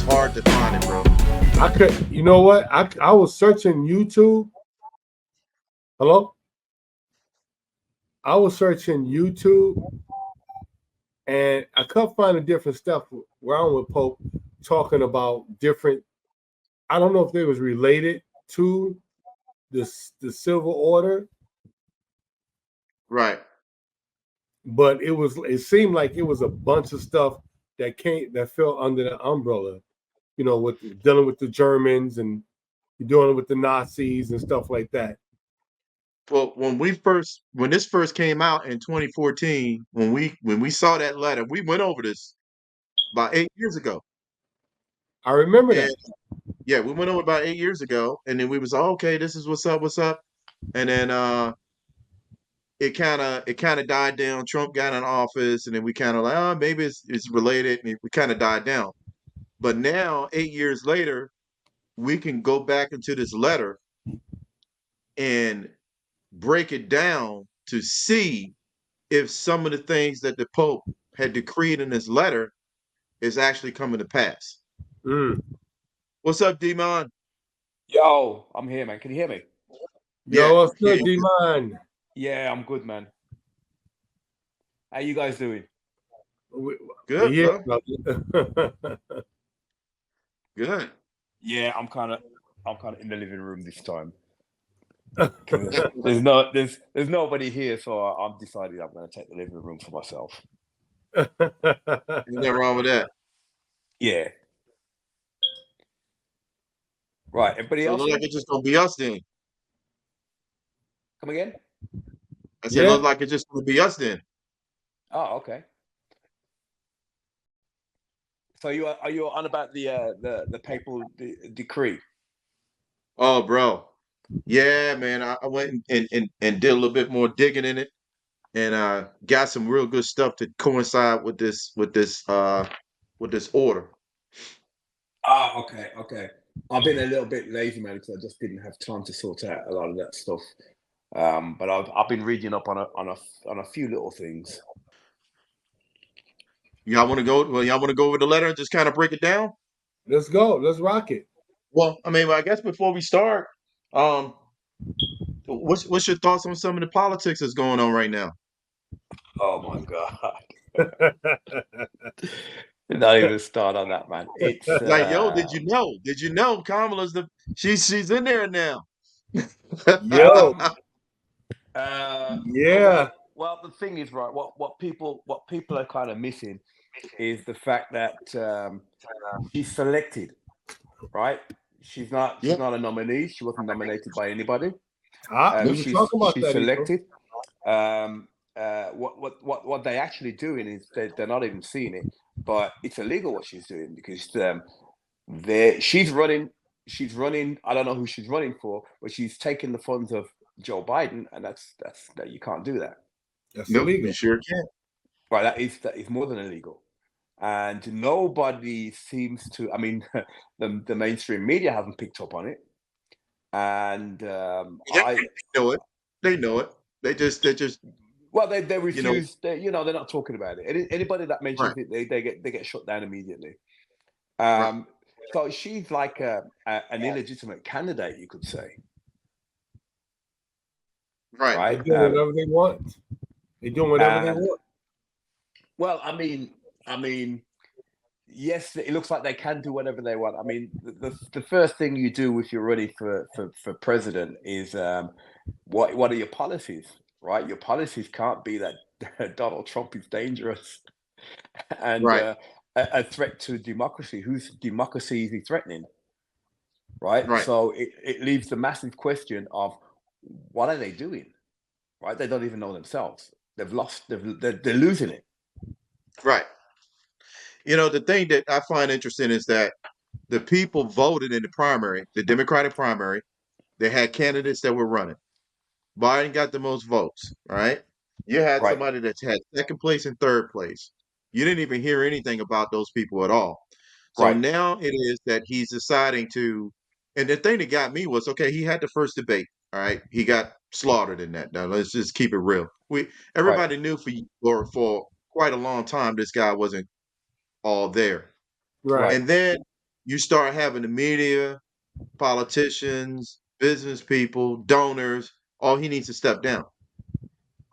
hard to find it, bro. I could, you know what? I was searching YouTube. Hello? I was searching YouTube and I couldn't find the different stuff around with Pope talking about different. I don't know if they was related to the Civil Order, Right. but it seemed like it was a bunch of stuff that fell under the umbrella. With dealing with the Germans and dealing with the Nazis and stuff like that. Well, when this first came out in 2014, when we saw that letter, we went over this about 8 years ago. I remember And that. yeah, we went over about 8 years ago, and then we was okay, this is what's up. And then it kind of died down. Trump got in office, and then we kind of like, oh, maybe it's related, and we kind of died down. But now, 8 years later, we can go back into this letter and break it down to see if some of the things that the Pope had decreed in this letter is actually coming to pass. Mm. What's up, Demon? Yo, I'm here, man. Can you hear me? Yeah, Yo, what's yeah, good, D-Man? Yeah, I'm good, man. How you guys doing? good, Yeah, bro. Good. Yeah, I'm kind of in the living room this time. There's nobody here, so I'm decided I'm going to take the living room for myself. Ain't nothing wrong with that. Yeah. Right. Everybody So it else? look like it's just gonna be us then. Come again? I said, Yeah. look like it's just gonna be us then. Oh, okay. So are you on about the papal decree? Oh, bro. Yeah, man. I went and did a little bit more digging in it, and got some real good stuff to coincide with this order. Oh, okay. I've been a little bit lazy, man, because I just didn't have time to sort out a lot of that stuff. But I've been reading up on a few little things. Y'all want to go? Well, y'all want to go over the letter and just kind of break it down? Let's go. Let's rock it. Well, I mean, I guess before we start, um, what's your thoughts on some of the politics that's going on right now? Oh my god! Not even start on that, man. It's Like, yo, did you know? Did you know Kamala's she's in there now? Yo. Yeah. Well, the thing is, right? What people are kind of missing is the fact that she's selected, right? She's not a nominee. She wasn't nominated by anybody. She's selected. What they actually doing is they're not even seeing it, but it's illegal what she's doing because she's running. She's running. I don't know who she's running for, but she's taking the funds of Joe Biden, and that you can't do that. That's Nope, illegal. you sure can. Right, that is more than illegal, and nobody seems to. I mean, the mainstream media haven't picked up on it, and They know it. They know it. They just well, they refuse. They're not talking about it. Anybody that mentions it, they get shut down immediately. So she's like an illegitimate candidate, you could say. Right. They do whatever they want. They doing whatever they want. Well, I mean, yes, it looks like they can do whatever they want. I mean, the first thing you do if you're running for president is what are your policies, right? Your policies can't be that Donald Trump is dangerous and a threat to democracy. Whose democracy is he threatening? Right. So it leaves the massive question of what are they doing? Right. They don't even know themselves. They've lost. They're losing it. Right. The thing that I find interesting is that the people voted in the primary, the Democratic primary. They had candidates that were running. Biden got the most votes, right? You had somebody that's had second place and third place. You didn't even hear anything about those people at all. So now it is that he's deciding to, and the thing that got me was, okay, he had the first debate, all right? He got slaughtered in that. Now let's just keep it real. Everybody knew for quite a long time this guy wasn't all there. Right. And then you start having the media, politicians, business people, donors. Oh, he needs to step down.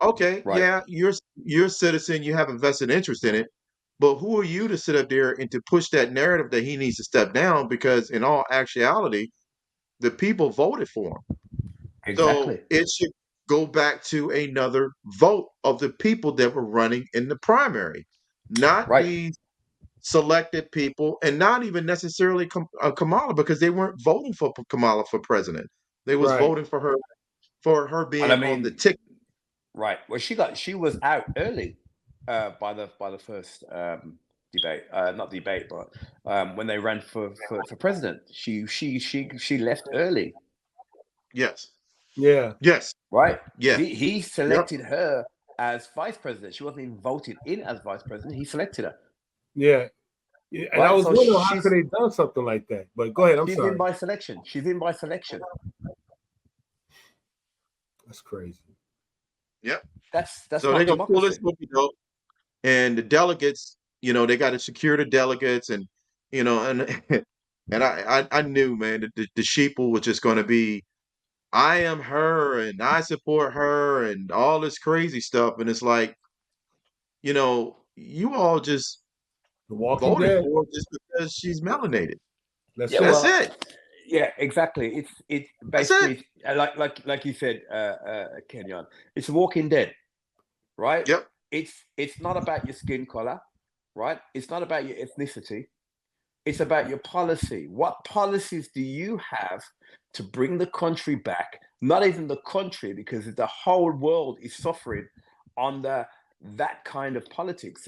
Okay, Right. yeah, you're a citizen, you have a vested interest in it, but who are you to sit up there and to push that narrative that he needs to step down? Because in all actuality, the people voted for him. So Exactly. it should go back to another vote of the people that were running in the primary, not Right. these selected people, and not even necessarily Kamala, because they weren't voting for Kamala for president. They was Right. voting for her And I being on the mean, ticket. right. Well, she was out early by the first debate, not debate, but when they ran for president, she left early, Yes, Yeah. yes, right? yes, He yep. selected her as vice president. She wasn't even voted in as vice president. He selected her, Yeah. Yeah, and I right? was So wondering how could they done something like that. But go ahead. I'm she's in sorry. by selection. She's in by selection. That's crazy. Yep. That's So they're not gonna pull this democracy. movie though, and the delegates, they got to secure the delegates, and and and I knew, man, that the sheeple was just going to be, I am her, and I support her, and all this crazy stuff, and it's like, you all just The Walking voted Dead. for her just because she's melanated. That's Yeah, it. That's well, it. yeah, exactly. It's That's it. basically like you said, Kenyon. It's Walking Dead, right? Yep. It's not about your skin color, right? It's not about your ethnicity. It's about your policy. What policies do you have to bring the country back? Not even the country, because the whole world is suffering under that kind of politics.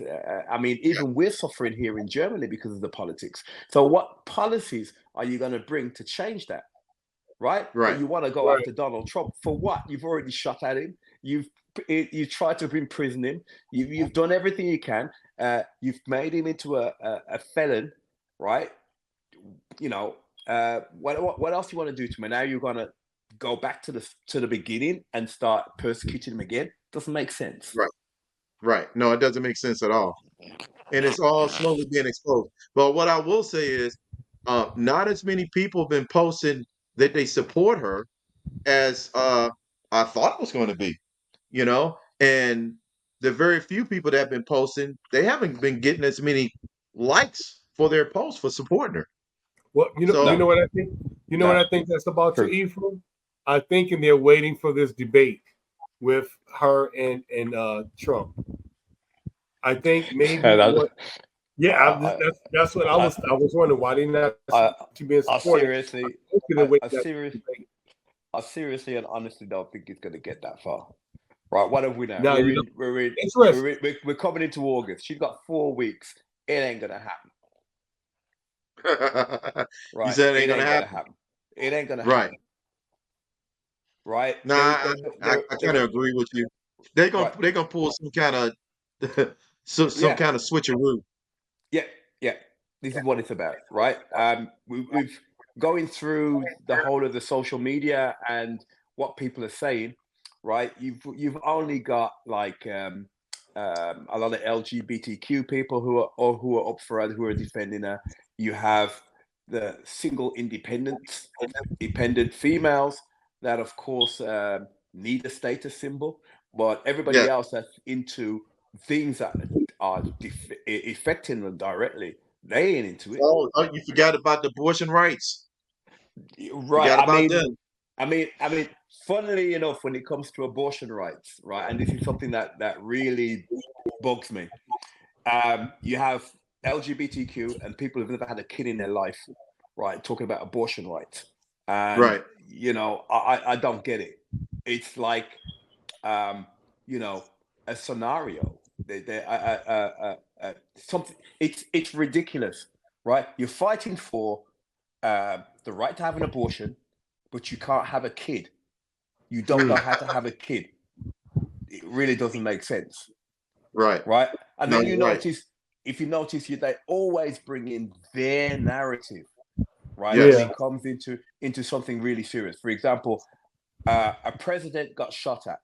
I mean, Yep. even we're suffering here in Germany because of the politics. So, what policies are you going to bring to change that? Right? But Right. you want to go Right. after Donald Trump for what? You've already shot at him. You tried to imprison him. You've done everything you can. You've made him into a felon, right? What else you want to do to him? And now you're gonna go back to the beginning and start persecuting him again? Doesn't make sense. Right. Right. No, it doesn't make sense at all. And it's all slowly being exposed. But what I will say is, not as many people have been posting that they support her as I thought it was going to be, and the very few people that have been posting, they haven't been getting as many likes for their posts for supporting her. Well, you No, know what I think. You know what no, I think that's about to true. Ephraim. I think and they're waiting for this debate with her and Trump. I think maybe what. Yeah, I, that's what I I, was wondering why they not I, she being I supported. seriously, I seriously and honestly don't think it's going to get that far. Right? What have we now? Now interesting. We're coming into August. She's got 4 weeks. It ain't gonna happen. You Right? said it ain't It gonna ain't gonna happen, happen. It ain't gonna right? happen. Right? Nah, I kind of agree with you. They're gonna Right. they're gonna pull some kind of some Yeah. kind of switcheroo. Yeah. Yeah. This is what it's about, right? We've going through the whole of the social media and what people are saying, right? You've only got like a lot of LGBTQ people who are up for it, who are defending her. You have the single independent females that, of course, need a status symbol, but everybody Yeah. else that's into things that are affecting them directly, they ain't into it. Oh, you forgot about the abortion rights. Right. Forgot about them. I mean, funnily enough, when it comes to abortion rights, right, and this is something that really bugs me. You have LGBTQ and people who've never had a kid in their life, right, talking about abortion rights, and Right. I don't get it. It's like, um, you know, a scenario. Something. It's ridiculous, right? You're fighting for the right to have an abortion, but you can't have a kid. You don't know how to have a kid. It really doesn't make sense, Right. right? And No, then you're right. if you notice, they always bring in their narrative, right? Yes. When it comes into something really serious. For example, a president got shot at,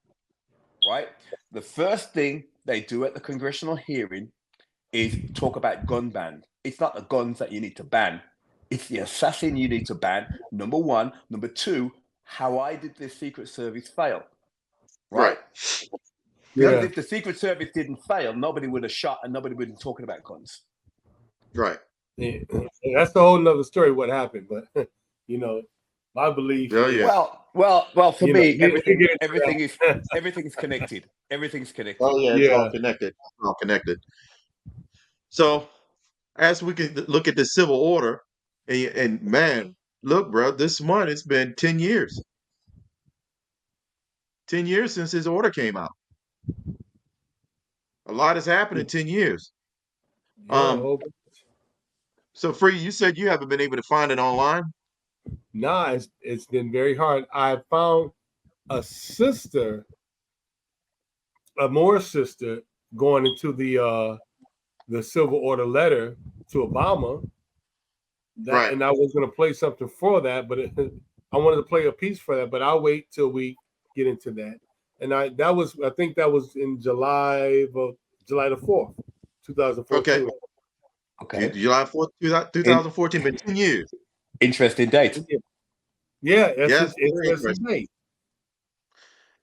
right? The first thing they do at the congressional hearing is talk about gun ban. It's not the guns that you need to ban. It's the assassin you need to ban. Number one. Number two, why did the Secret Service fail? Right? Because Yeah. if the Secret Service didn't fail, nobody would have shot and nobody would have been talking about guns. Right. Yeah. That's a whole nother story what happened, but my belief Oh, is yeah. Well, for me, we get into everything's connected. Everything's connected. Oh, yeah. It's all Yeah. connected. It's all connected. So, as we can look at the Civil Order, and man, look, bro, this month it's been 10 years. 10 years since his order came out. A lot has happened in 10 years. Um, so Free, you said you haven't been able to find it online? Nah, it's been very hard. I found a Moore's sister, going into the Civil Order letter to Obama. Right. And I was going to play something for that, but I wanted to play a piece for that. But I'll wait till we get into that. And I think that was in July the 4th, 2014. Okay. July 4th, 2014, been 10 years. Interesting date. Yeah, that's Yes, very interesting interesting. date.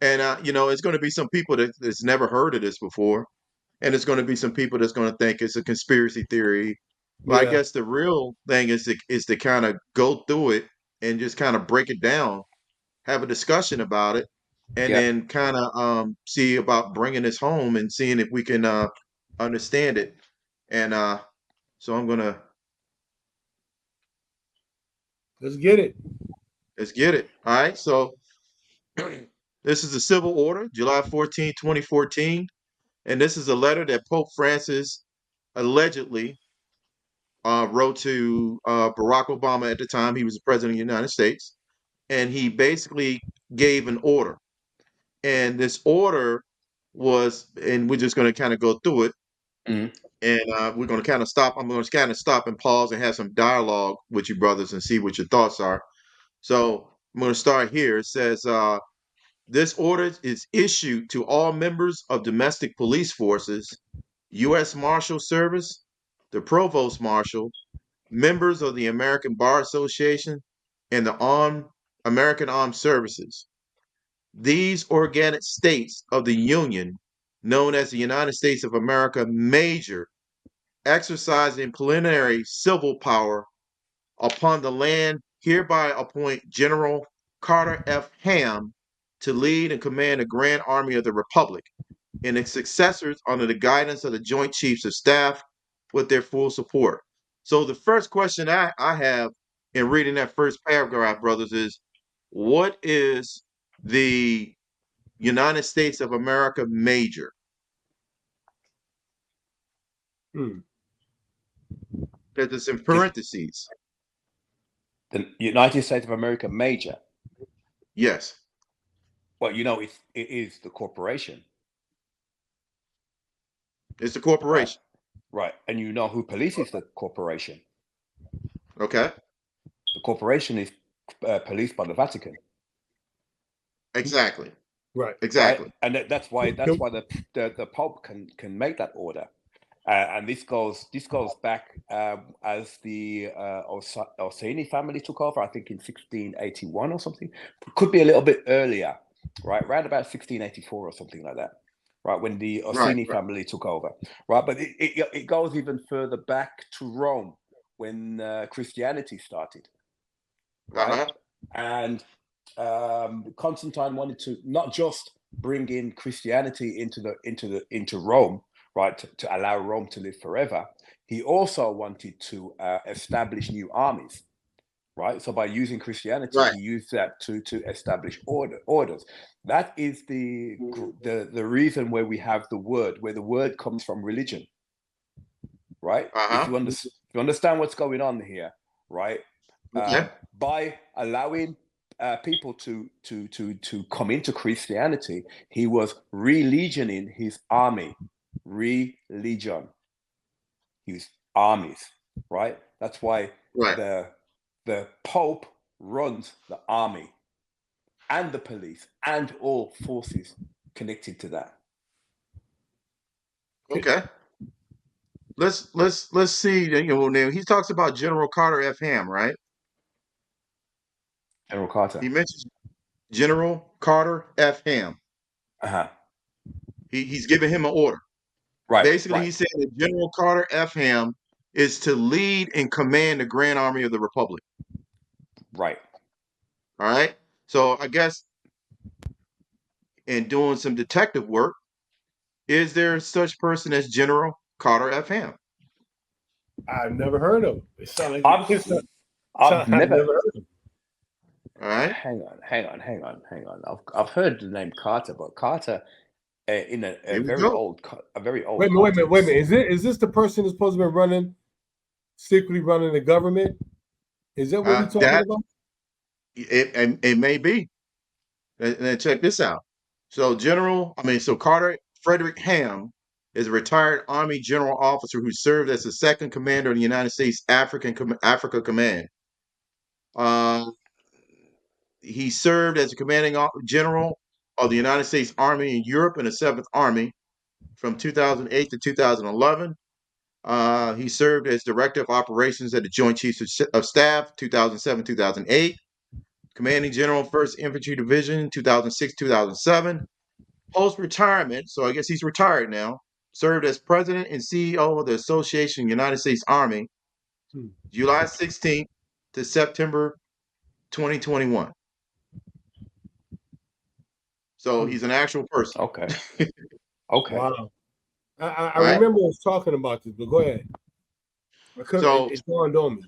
And it's going to be some people that's never heard of this before, and it's going to be some people that's going to think it's a conspiracy theory. But I Yeah. guess the real thing is to kind of go through it and just kind of break it down, have a discussion about it, and Yeah. then kind of see about bringing this home and seeing if we can understand it. And so Let's get it. let's get it. All right. So this is the Civil Order, July 14, 2014. And this is a letter that Pope Francis allegedly wrote to Barack Obama at the time he was the president of the United States. And he basically gave an order. And this order was, and we're just going to kind of go through it. Mhm. And we're going to kind of stop. I'm going to kind of stop and pause and have some dialogue with you brothers and see what your thoughts are. So I'm going to start here. It says, this order is issued to all members of domestic police forces, U.S. Marshal Service, the Provost Marshal, members of the American Bar Association, and the American Armed Services. These organic states of the Union, known as the United States of America, major, exercising plenary civil power upon the land, hereby appoint General Carter F. Ham to lead and command the Grand Army of the Republic and its successors under the guidance of the Joint Chiefs of Staff with their full support. So the first question I have in reading that first paragraph, brothers, is what is the United States of America major? Because it's in parentheses. The United States of America major. Yes. Well, it is the corporation. It's the corporation. Right. And you know who polices the corporation? Okay. The corporation is policed by the Vatican. Exactly. Right. Exactly. Right? And that's why the Pope can make that order. And this goes back as the Orsini family took over, I think in 1681 or something. Could be a little bit earlier, right? Around about 1684 or something like that, right? When the Orsini family took over, right? But it goes even further back to Rome when Christianity started, right? And Constantine wanted to not just bring in Christianity into Rome, right, to allow Rome to live forever. He also wanted to establish new armies, right? So by using Christianity, he used that to establish orders. That is the reason where we have where the word comes from religion, right? If you understand what's going on here, right? By allowing people to come into Christianity, he was religioning his army. Religion. He was armies, right? That's why the Pope runs the army and the police and all forces connected to that. Okay. let's see. Now he talks about General Carter F. Ham, right? General Carter. He mentions General Carter F. Ham. Uh-huh. He's giving him an order. Right, Basically, right, he said that General Carter F. Ham is to lead and command the Grand Army of the Republic. right. All right. So I guess in doing some detective work, is there such person as General Carter F. Ham? I've never heard of him. It sounds like I've I've I've never never heard of him. All right. hang on. I've heard the name Carter, but Carter in a Here we very go. old Wait a minute. context. Is this the person who's supposed to be secretly running the government? Is that what he's talking That about? it may be. And check this out. So Carter Frederick Ham is a retired Army general officer who served as the second commander of the United States Africa Command. Uh, he served as a commanding general of the United States Army in Europe in the Seventh Army from 2008 to 2011. He served as director of operations at the Joint Chiefs of Staff 2007-2008, commanding general 1st Infantry Division 2006-2007. Post-retirement, so I guess he's retired now, served as president and CEO of the Association United States Army, July 16th to September 2021. So he's an actual person. Okay. Okay. Wow. I Right? remember us talking about this, but go ahead. So It dawned on me.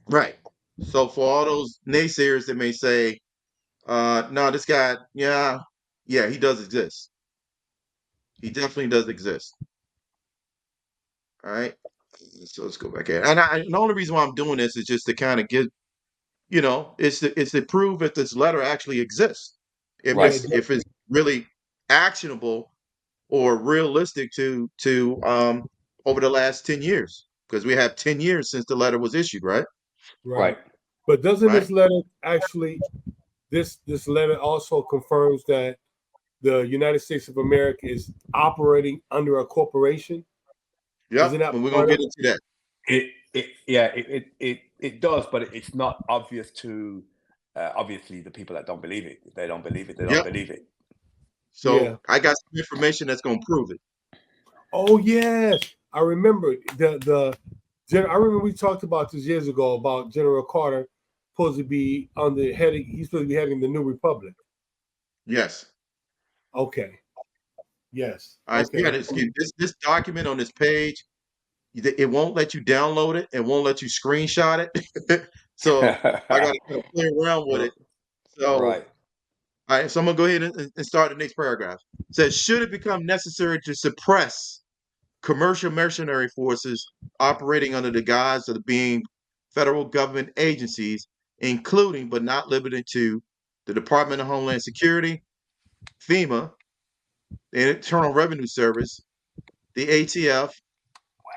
right. So for all those naysayers that may say, no, this guy, yeah, he does exist. He definitely does exist. All right. So let's go back here. And the only reason why I'm doing this is just to kind of get, it's to prove if this letter actually exists. If Right. it's really actionable or realistic to over the last 10 years. Because we have 10 years since the letter was issued, right? Right. But doesn't Right. this letter actually this letter also confirms that the United States of America is operating under a corporation? Isn't Yep. that And we're gonna part get of into that. It does, but it's not obvious to obviously the people that don't believe it. If they don't believe it, they don't Yep. believe it. Yeah. So I got some information that's gonna prove it. Oh yes, I remember I remember we talked about this years ago about General Carter supposed to be on the heading. He's supposed to be heading the New Republic. Yes. Okay. Yes. All right. So you Okay. got this document on this page. It won't let you download it. It won't let you screenshot it. So I got to kind of play around with it. So Right. all right, so I'm gonna go ahead and start the next paragraph. It says, should it become necessary to suppress commercial mercenary forces operating under the guise of being federal government agencies, including but not limited to the Department of Homeland Security, FEMA, the Internal Revenue Service, the ATF,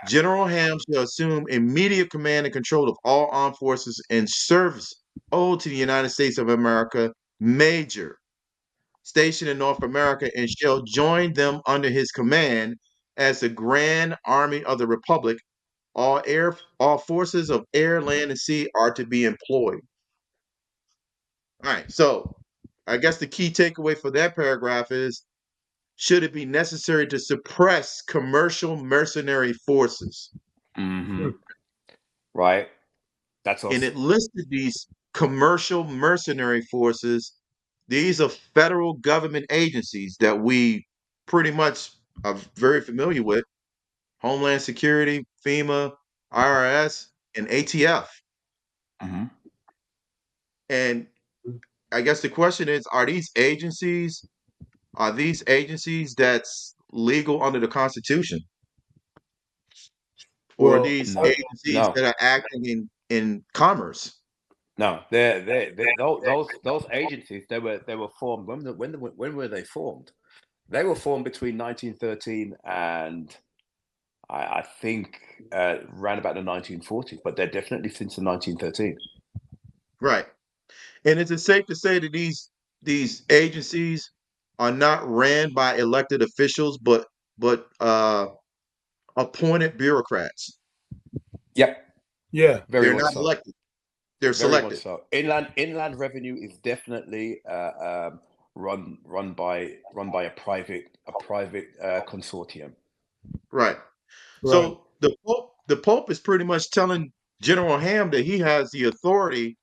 General Ham shall assume immediate command and control of all armed forces and service owed to the United States of America, major, stationed in North America, and shall join them under his command as the Grand Army of the Republic. All forces of air, land, and sea are to be employed. All right, so I guess the key takeaway for that paragraph is, should it be necessary to suppress commercial mercenary forces? Mm-hmm. Right. That's And us. it listed these commercial mercenary forces. These are federal government agencies that we pretty much are very familiar with: Homeland Security, FEMA, IRS, and ATF. Mm-hmm. And I guess the question is, are these agencies that's legal under the Constitution? Or are Well, these No. agencies that are acting in commerce? No. Those agencies they were formed when were they formed? They were formed between 1913 and I think around about the 1940s, but they're definitely since the 1913. Right. And is it safe to say that these agencies are not ran by elected officials, but appointed bureaucrats. Yep, Yeah. very They're much not so. elected. They're Very much selected. so. Inland revenue is definitely run by a private consortium. Right. Right. So the Pope is pretty much telling General Ham that he has the authority,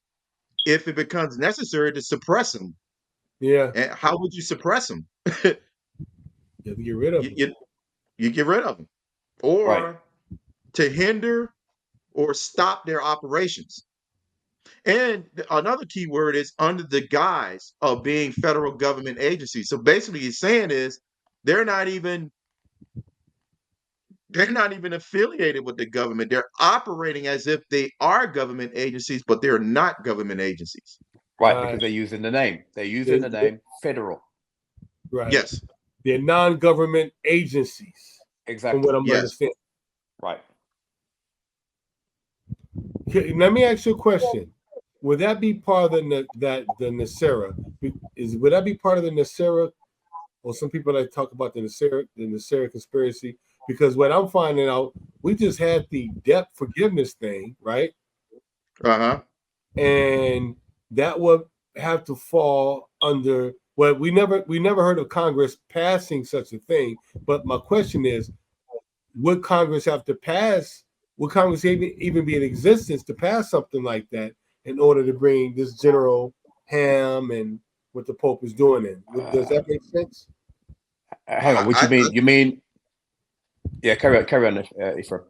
if it becomes necessary, to suppress him. Yeah. And how would you suppress him? You have to get rid of you, them. you, you get rid of him, Right. or to hinder or stop their operations. And another key word is under the guise of being federal government agencies. So basically, he's saying is they're not even they're not even affiliated with the government. They're operating as if they are government agencies, but they're not government agencies. Right, because they're using the name. They're using the name federal. Right. Yes. They're non-government agencies, Exactly. from what I'm Yes. understanding. Right. Let me ask you a question. Would that be part of the NESARA? Would that be part of the NESARA? Or some people that talk about the NESARA conspiracy? Because what I'm finding out, we just had the debt forgiveness thing, right? Uh-huh. And that would have to fall under. Well, we never heard of Congress passing such a thing. But my question is, would Congress have to pass? Would Congress even be in existence to pass something like that in order to bring this General Ham and what the Pope is doing in? Does that make sense? Hang on, what you mean? You mean? Yeah, carry on, Ephraim.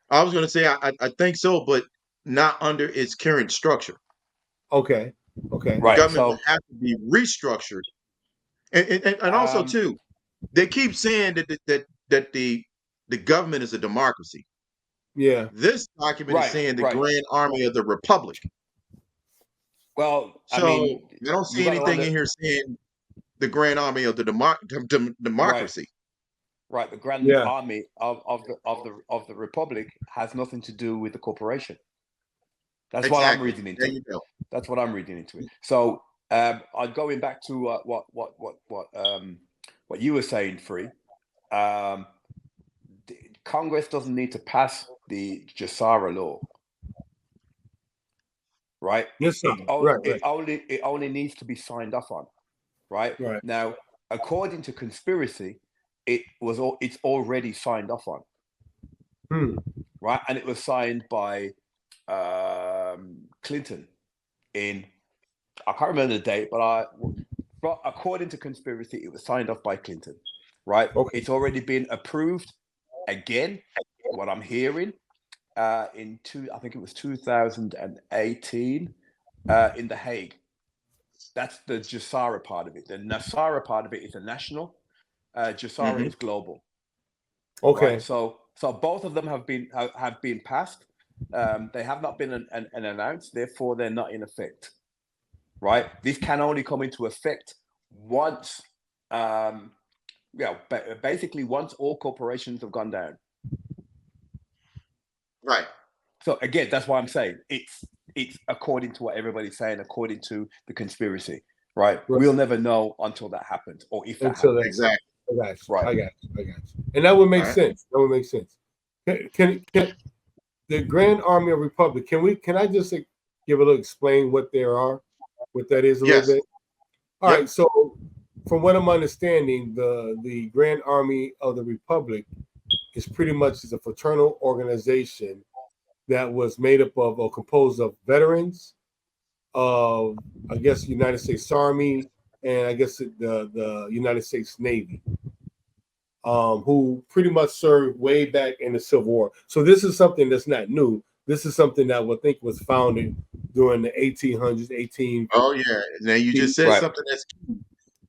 I was going to say I think so, but not under its current structure. Okay. Okay. The Right. government So would have to be restructured, and also too, they keep saying that the government is a democracy. Yeah. This document is saying the right. Grand Army of the Republic. Well, I So mean, I don't you see got to anything in here saying the Grand Army of the democracy. Right. The Grand Yeah. Army of the Republic has nothing to do with the corporation. That's what I'm Exactly. reading There into. you go. That's what I'm reading into it. So, I'm going back to what you were saying, Free. Congress doesn't need to pass the Jasara law, right? Yes, sir. It only needs to be signed off on, right? Right. Now, according to conspiracy, it's already signed off on, right? And it was signed by Clinton in, I can't remember the date, but according to conspiracy, it was signed off by Clinton, right? Okay. It's already been approved again. What I'm hearing, I think it was 2018, in The Hague. That's the Jasara part of it. The Nasara part of it is a national. Jasara is global. Okay. Right? So both of them have been passed. They have not been announced, therefore they're not in effect. Right? This can only come into effect once, basically once all corporations have gone down. Right. So again, that's why I'm saying it's according to what everybody's saying, according to the conspiracy, right? We'll never know until that happens, or if that happens. Exactly. I got you. Right. I got you. And that would make sense. That would make sense. Can the Grand Army of Republic? Can I just give a little explain what that is a little bit? All right. So from what I'm understanding, the Grand Army of the Republic is pretty much a fraternal organization that was made up of or composed of veterans of, I guess, United States Army and I guess the United States Navy, who pretty much served way back in the Civil War. So this is something that's not new. This is something that I think was founded during the 1800s, Oh yeah. Now you just said something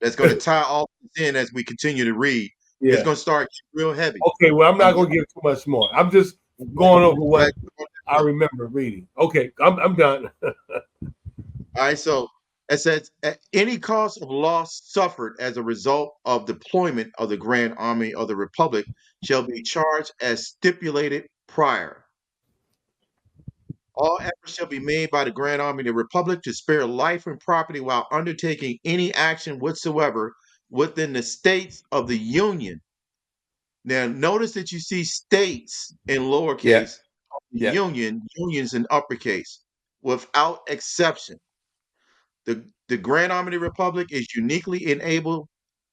that's going to tie all this in as we continue to read. Yeah. It's going to start real heavy. Okay, well, I'm not going to give too much more. I'm just going over what I remember reading. Okay, I'm done. All right, so it says any cause of loss suffered as a result of deployment of the Grand Army of the Republic shall be charged as stipulated prior. All efforts shall be made by the Grand Army of the Republic to spare life and property while undertaking any action whatsoever within the states of the Union Now, notice that you see states in Yeah. lowercase, Yeah. unions in uppercase, without exception. The Grand Army of the Republic is uniquely enabled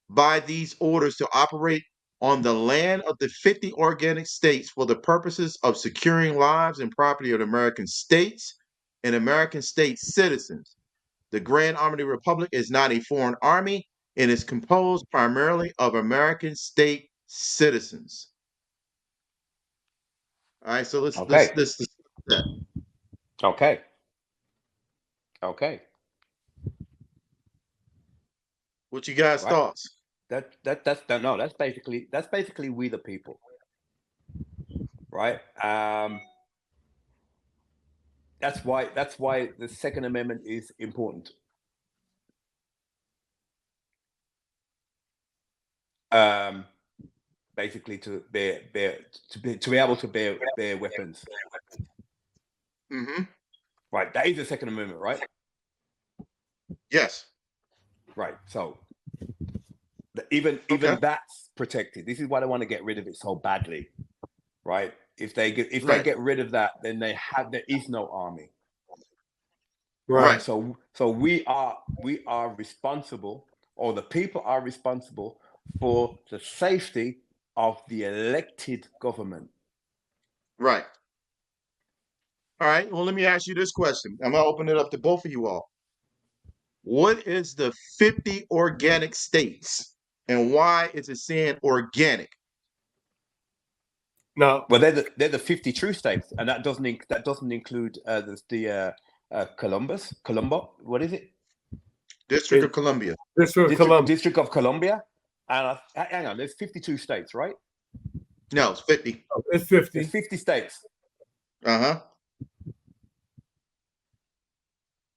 by these orders to operate on the land of the 50 organic states for the purposes of securing lives and property of American states and American state citizens. The Grand Army of the Republic is not a foreign army and is composed primarily of American state citizens. All right, so let's Okay. discuss that. Okay. Okay. What you guys' Right. thoughts? That's basically we the people. Right. That's why the Second Amendment is important. Basically to be able to bear weapons. Mm-hmm. Right. That is the Second Amendment, right? Yes. Right. So even Okay. that's protected. This is why they want to get rid of it so badly. Right. If they Right. get rid of that, then there is no army. Right. So we are responsible, or the people are responsible for the safety of the elected government. Right. All right. Well, let me ask you this question. I'm gonna open it up to both of you all. What is the 50 organic states, and why is it saying organic? Now, Well, they're the 50 true states, and that doesn't include Colombo. What is it? District of Columbia. District of Columbia. And hang on, there's 52 states, right? No, it's 50. Oh, it's 50. There's 50 states. Uh-huh.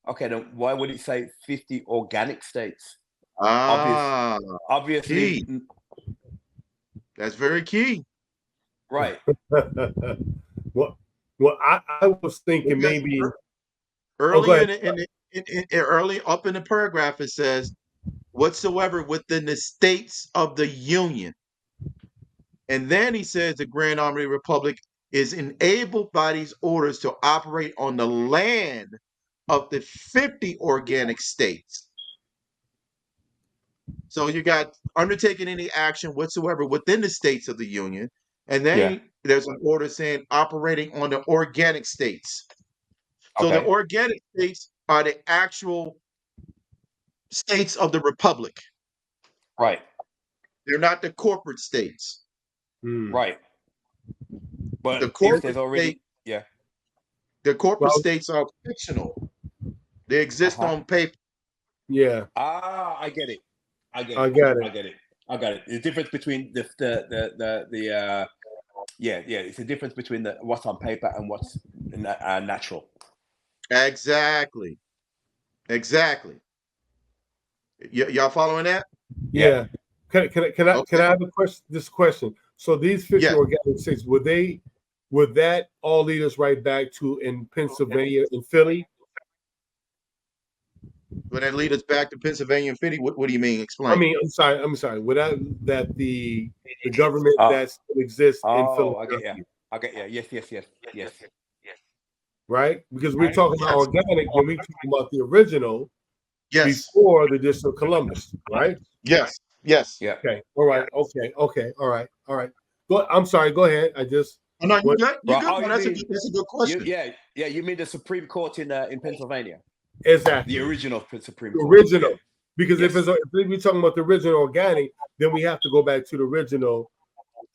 Okay, then why would it say 50 organic states? Obviously. Key. That's very key. Right. Well, I was thinking maybe early early up in the paragraph it says whatsoever within the states of the Union. And then he says the Grand Army of the Republic is enabled by these orders to operate on the land of the 50 organic states. So you got undertaking any action whatsoever within the states of the Union. And then there's an order saying operating on the organic states. So the organic states are the actual states of the Republic. Right. They're not the corporate states. Right. But the corporate the corporate states are fictional. They exist on paper. Yeah. I get it. I get it. The difference between it's the difference between what's on paper and what's natural. Exactly. Y'all following that? Yeah. Can I have this question? So these 50 organic states, would that all lead us right back to in Pennsylvania and Philly? Would that lead us back to Pennsylvania and Philly? What do you mean? Explain. I'm sorry. Would that the government that still exists in Philadelphia? I get you. Yes. Right? Because we're talking about organic when we're talking about the original before the District of Columbus, right? Yes. Yeah. Okay. All right. Okay. All right. I'm sorry. Go ahead. I just. No, you good. That's a good question. You mean the Supreme Court in Pennsylvania? Exactly. The original Supreme Court. Original. Because if we're talking about the original organic, then we have to go back to the original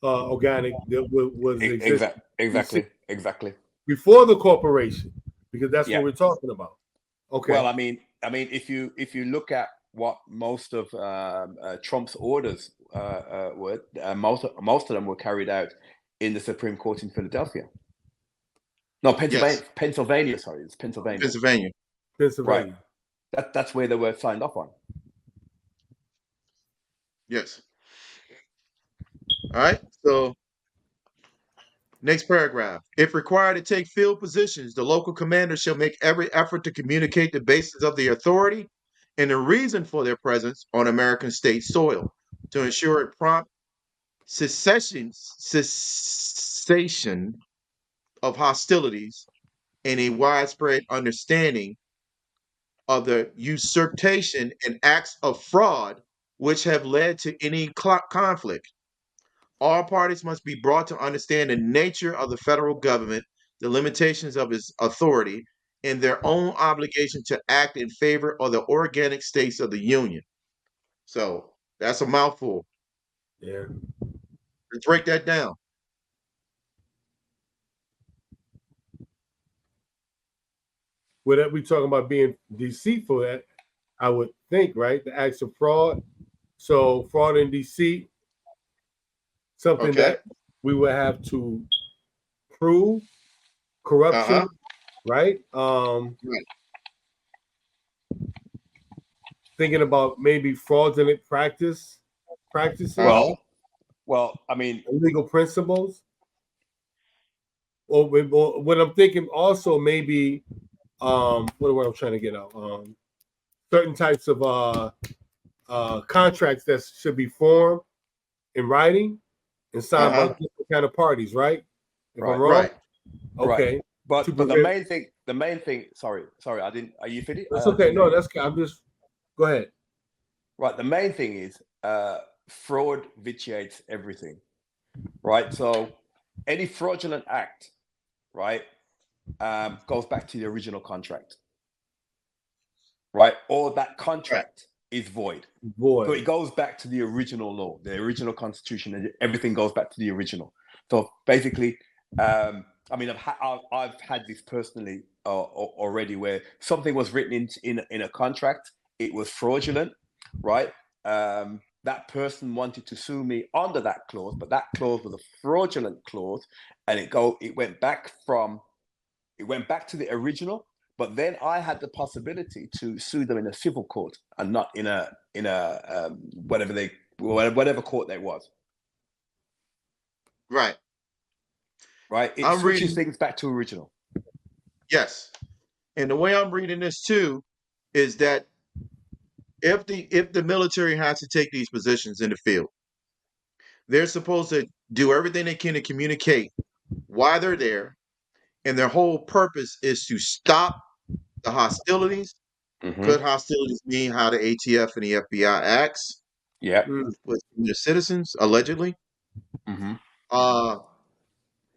organic that was exactly before the corporation, because that's what we're talking about. Okay. Well, I mean, if you look at what most of Trump's orders were, most of them were carried out in the Supreme Court in Philadelphia. No, Pennsylvania. Sorry, it's Pennsylvania. Right. That's where they were signed off on. Yes. All right. So next paragraph. If required to take field positions, the local commander shall make every effort to communicate the basis of the authority and the reason for their presence on American state soil to ensure a prompt cessation of hostilities and a widespread understanding of the usurpation and acts of fraud which have led to any conflict. All parties must be brought to understand the nature of the federal government, the limitations of its authority, and their own obligation to act in favor of the organic states of the Union. So that's a mouthful. Yeah. Let's break that down. Whatever we talking about being deceitful, that I would think, right? The acts of fraud. So fraud and deceit, something Okay. that we would have to prove. Corruption, Uh-huh. right? Right. Thinking about maybe fraudulent practices, Well, I mean, illegal principles. Or what I'm thinking also maybe what I'm trying to get out. Certain types of contracts that should be formed in writing and signed by different kind of parties, right? If I'm wrong, Right. okay. But the main thing. Sorry, I didn't. Are you finished? That's okay. No, that's. I'm just. Go ahead. Right. The main thing is fraud vitiates everything. Right. So any fraudulent act, right, goes back to the original contract. Right. Or that contract is void. So it goes back to the original law, the original constitution, and everything goes back to the original. So basically, I mean, I've had this personally already, where something was written in a contract, it was fraudulent, right? That person wanted to sue me under that clause, but that clause was a fraudulent clause, and it went back to the original. But then I had the possibility to sue them in a civil court and not in a whatever court they was. Right. Right. It switches things back to original. Yes. And the way I'm reading this too is that if the military has to take these positions in the field, they're supposed to do everything they can to communicate why they're there, and their whole purpose is to stop the hostilities. Could hostilities mean how the ATF and the FBI acts? Yeah. With the citizens, allegedly.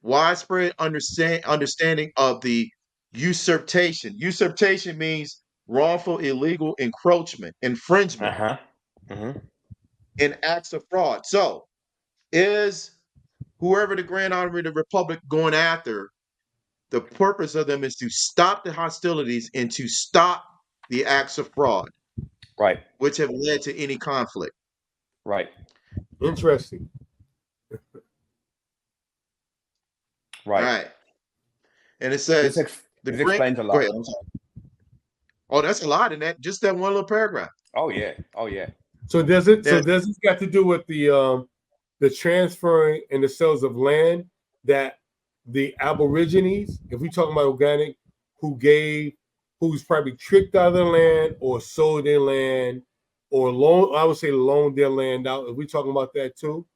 Widespread understanding of the usurpation. Usurpation means wrongful, illegal encroachment, infringement, and acts of fraud. So, is whoever the Grand Army of the Republic going after, the purpose of them is to stop the hostilities and to stop the acts of fraud, right, which have led to any conflict. Right. Interesting. Right. And it says this explains a lot. Go ahead. Oh, that's a lot in that, just that one little paragraph. Oh yeah. So does this got to do with the transferring and the sales of land that the Aborigines, if we talking about organic, who's probably tricked out of their land or sold their land or loaned their land out? Are we talking about that too?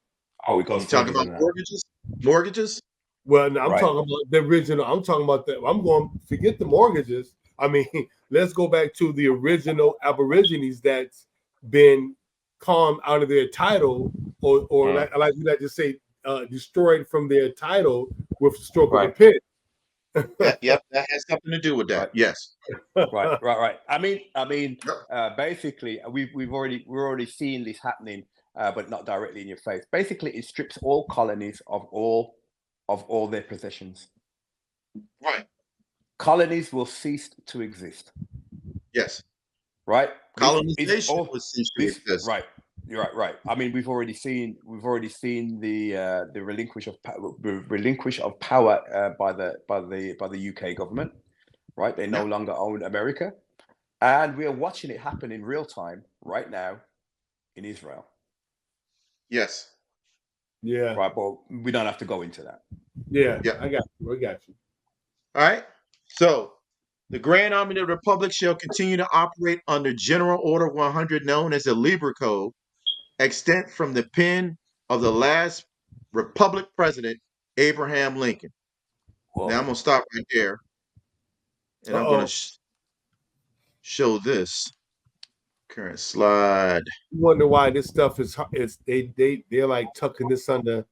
Oh, we got talking about mortgages. Well, I'm talking about the original. I'm talking about that. I'm going to forget the mortgages. I mean, let's go back to the original Aborigines that's been calmed out of their title, or like you like to say, destroyed from their title with the stroke of a pen. Yep, that has something to do with that. Right. Yes. Right. I mean, basically, we're already seeing this happening, but not directly in your face. Basically, it strips all colonies of all their possessions. Right. Colonies will cease to exist. Yes. Right. Colonization will cease to exist. Right. You're right. I mean, we've already seen the relinquish of power by the UK government. Right. They no longer own America, and we are watching it happen in real time right now in Israel. Yes. Yeah. Right, but we don't have to go into that. Yeah. I got you. All right. So, the Grand Army of the Republic shall continue to operate under General Order 100, known as the Lieber Code, extant from the pen of the last Republic president, Abraham Lincoln. Now I'm Whoa. gonna stop right there, and I'm gonna Uh-oh. show this current slide. You wonder why this stuff is they're like tucking this under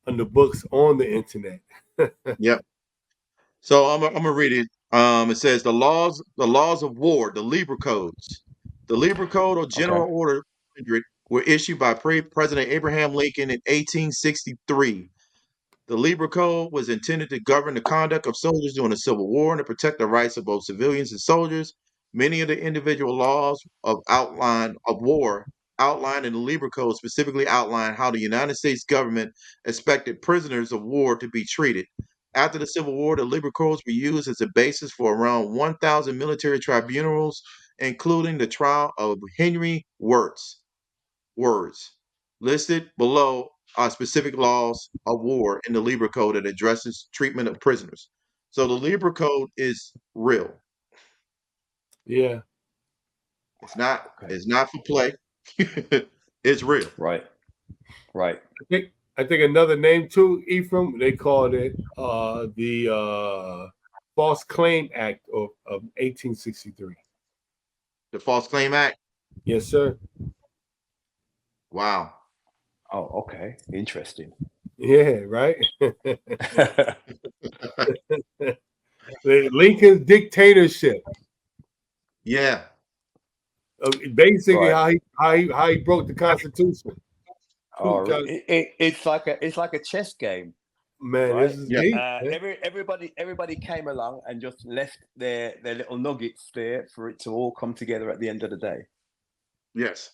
books on the internet. Yep. So I'm gonna read it. It says the laws of war, the Libra codes. The Libra Code or General Okay. Order 100 were issued by President Abraham Lincoln in 1863. The Libra Code was intended to govern the conduct of soldiers during the Civil War and to protect the rights of both civilians and soldiers. Many of the individual laws of war outlined in the Libra Code specifically outline how the United States government expected prisoners of war to be treated. After the Civil War, the Libra Codes were used as a basis for around 1,000 military tribunals, including the trial of Henry Wirz. Listed below are specific laws of war in the Libra Code that addresses treatment of prisoners. So the Libra Code is real. Yeah. It's not. Okay. It's not for play. It's real. Right. Right. I think another name too, Ephraim. They called it the False Claim Act of 1863. The False Claim Act. Yes, sir. Wow. Oh, okay. Interesting. Yeah, right. Lincoln's dictatorship. Yeah. Basically, Right. how he broke the Constitution. Oh, it's like a chess game. Man, Right? this is Yeah. deep. Everybody came along and just left their little nuggets there for it to all come together at the end of the day. Yes.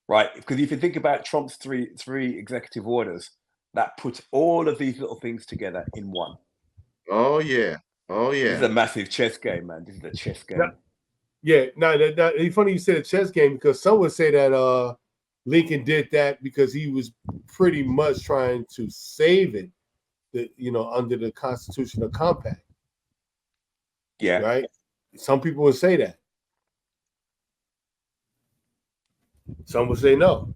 Right? Because if you think about Trump's three executive orders, that puts all of these little things together in one. Oh yeah. Oh This is yeah. a massive chess game, man. This is a chess game. Yeah, no, it's funny you said a chess game because some would say that Lincoln did that because he was pretty much trying to save it, under the Constitutional Compact. Yeah. Right. Some people would say that. Some would say no,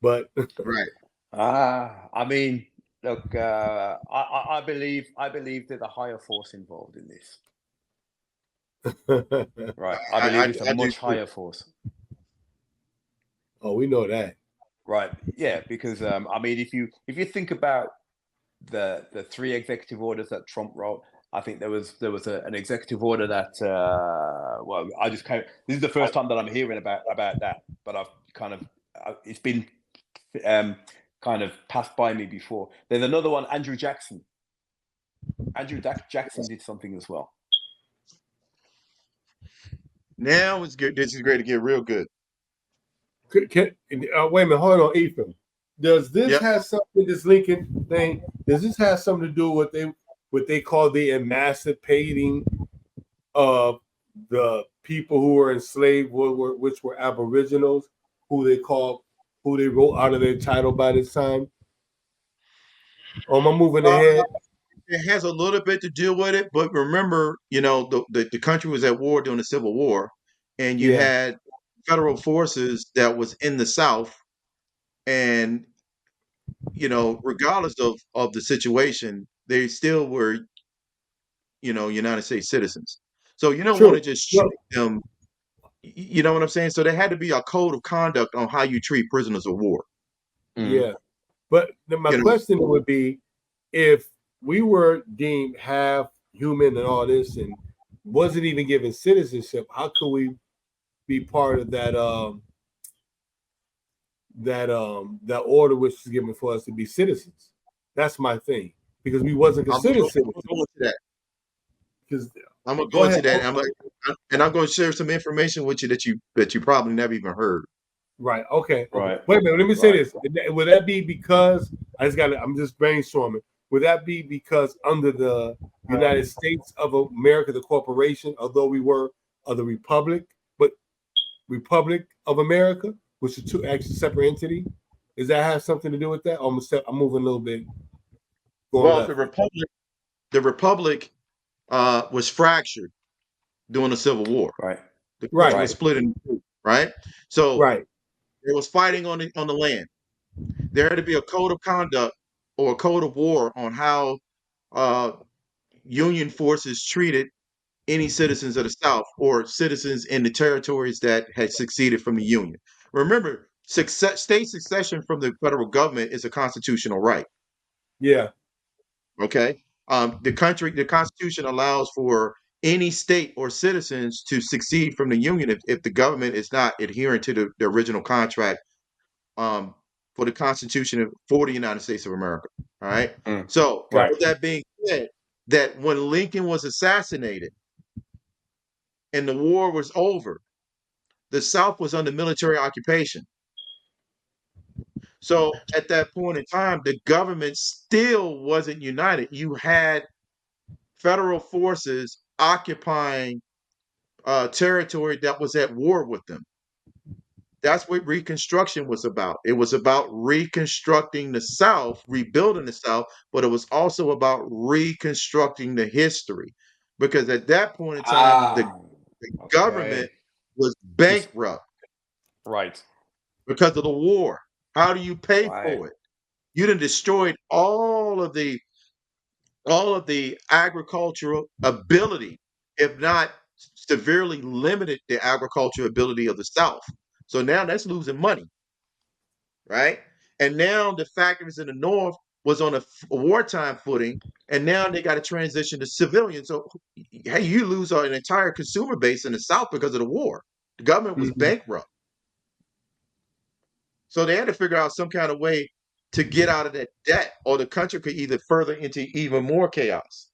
but Right. I mean, look, I believe there's a higher force involved in this. Right. I believe it's a much higher force. Oh, we know that. Right. Yeah, because I mean, if you think about the three executive orders that Trump wrote, I think there was an executive order that well, I just came. This is the first time that I'm hearing about that, but I've kind of it's been kind of passed by me before. There's another one, Andrew Jackson. Andrew Jackson did something as well. Now it's good. This is great to get real good. Wait a minute, hold on, Ethan. Does this have something? This Lincoln thing? Does this have something to do with what they call the emancipating of the people who were enslaved, which were Aboriginals, who they wrote out of their title by this time? Am I moving ahead? It has a little bit to do with it, but remember, the country was at war during the Civil War, and you had federal forces that was in the South, and regardless of the situation, they still were, United States citizens. So you don't want to just shoot them. You know what I'm saying? So there had to be a code of conduct on how you treat prisoners of war. Yeah, but my question would be, if we were deemed half human and all this, and wasn't even given citizenship, how could we be part of that that order which was given for us to be citizens? That's my thing, because we wasn't considered citizens. Because I'm gonna go into that, and I'm going to share some information with you that you probably never even heard. Right. Okay. Right. Wait a minute. Let me say this. Would that be because I'm just brainstorming. Would that be because under the United States of America, the corporation, although we were of the Republic, but Republic of America, which are two actually separate entities, does that have something to do with that? I'm moving a little bit. Well, the Republic was fractured during the Civil War. Right. The country was split in two. Right. So it was fighting on the land. there had to be a code of conduct or a code of war on how Union forces treated any citizens of the South or citizens in the territories that had succeeded from the Union. Remember, state succession from the federal government is a constitutional right. Yeah. Okay. The Constitution allows for any state or citizens to succeed from the Union if the government is not adhering to the original contract for the Constitution for the United States of America. All right. So, Right. with that being said, that when Lincoln was assassinated and the war was over, the South was under military occupation. So at that point in time, the government still wasn't united. You had federal forces occupying territory that was at war with them. That's what Reconstruction was about. It was about reconstructing the South, rebuilding the South, but it was also about reconstructing the history. Because at that point in time, the government was bankrupt. Right. Because of the war. How do you pay for it? You done destroyed all of the agricultural ability, if not severely limited the agricultural ability of the South. So now that's losing money, right? And now the factories in the North was on a wartime footing, and now they got to transition to civilian. So, hey, you lose an entire consumer base in the South because of the war. The government was bankrupt. So they had to figure out some kind of way to get out of that debt, or the country could either further into even more chaos.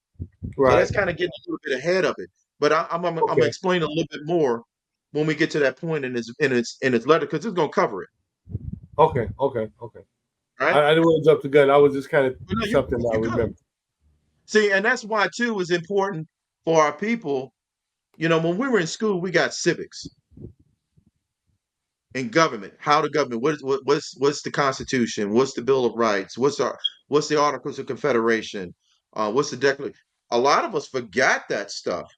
Right. So that's kind of getting a little bit ahead of it. But I'm gonna explain a little bit more when we get to that point in its letter, because it's gonna cover it. Okay. Right? I didn't want to jump the gun. I was just kind of No, something I remember. See, and that's why too was important for our people. You know, when we were in school, we got civics and government. How the government? What's the Constitution? What's the Bill of Rights? What's the Articles of Confederation? What's the Declaration? A lot of us forgot that stuff,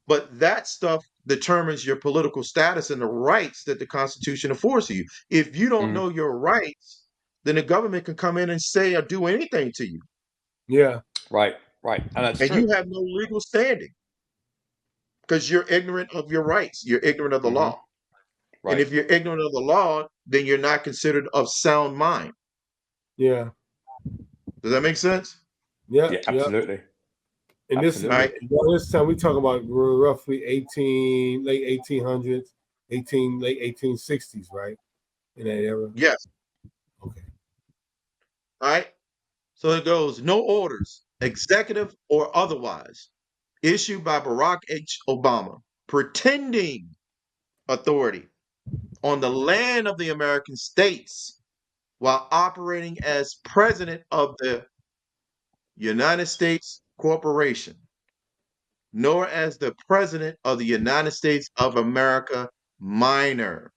but that stuff determines your political status and the rights that the Constitution affords you. If you don't know your rights, then the government can come in and say or do anything to you. Yeah. Right. And that's true. You have no legal standing because you're ignorant of your rights. You're ignorant of the law. Right. And if you're ignorant of the law, then you're not considered of sound mind. Yeah. Does that make sense? Yeah, absolutely. And this time we talk about roughly late 1800s, late 1860s, right? In that era. Yes. Okay. All right. So it goes, no orders, executive or otherwise, issued by Barack H. Obama, pretending authority on the land of the American states while operating as president of the United States Corporation, nor as the president of the United States of America minor.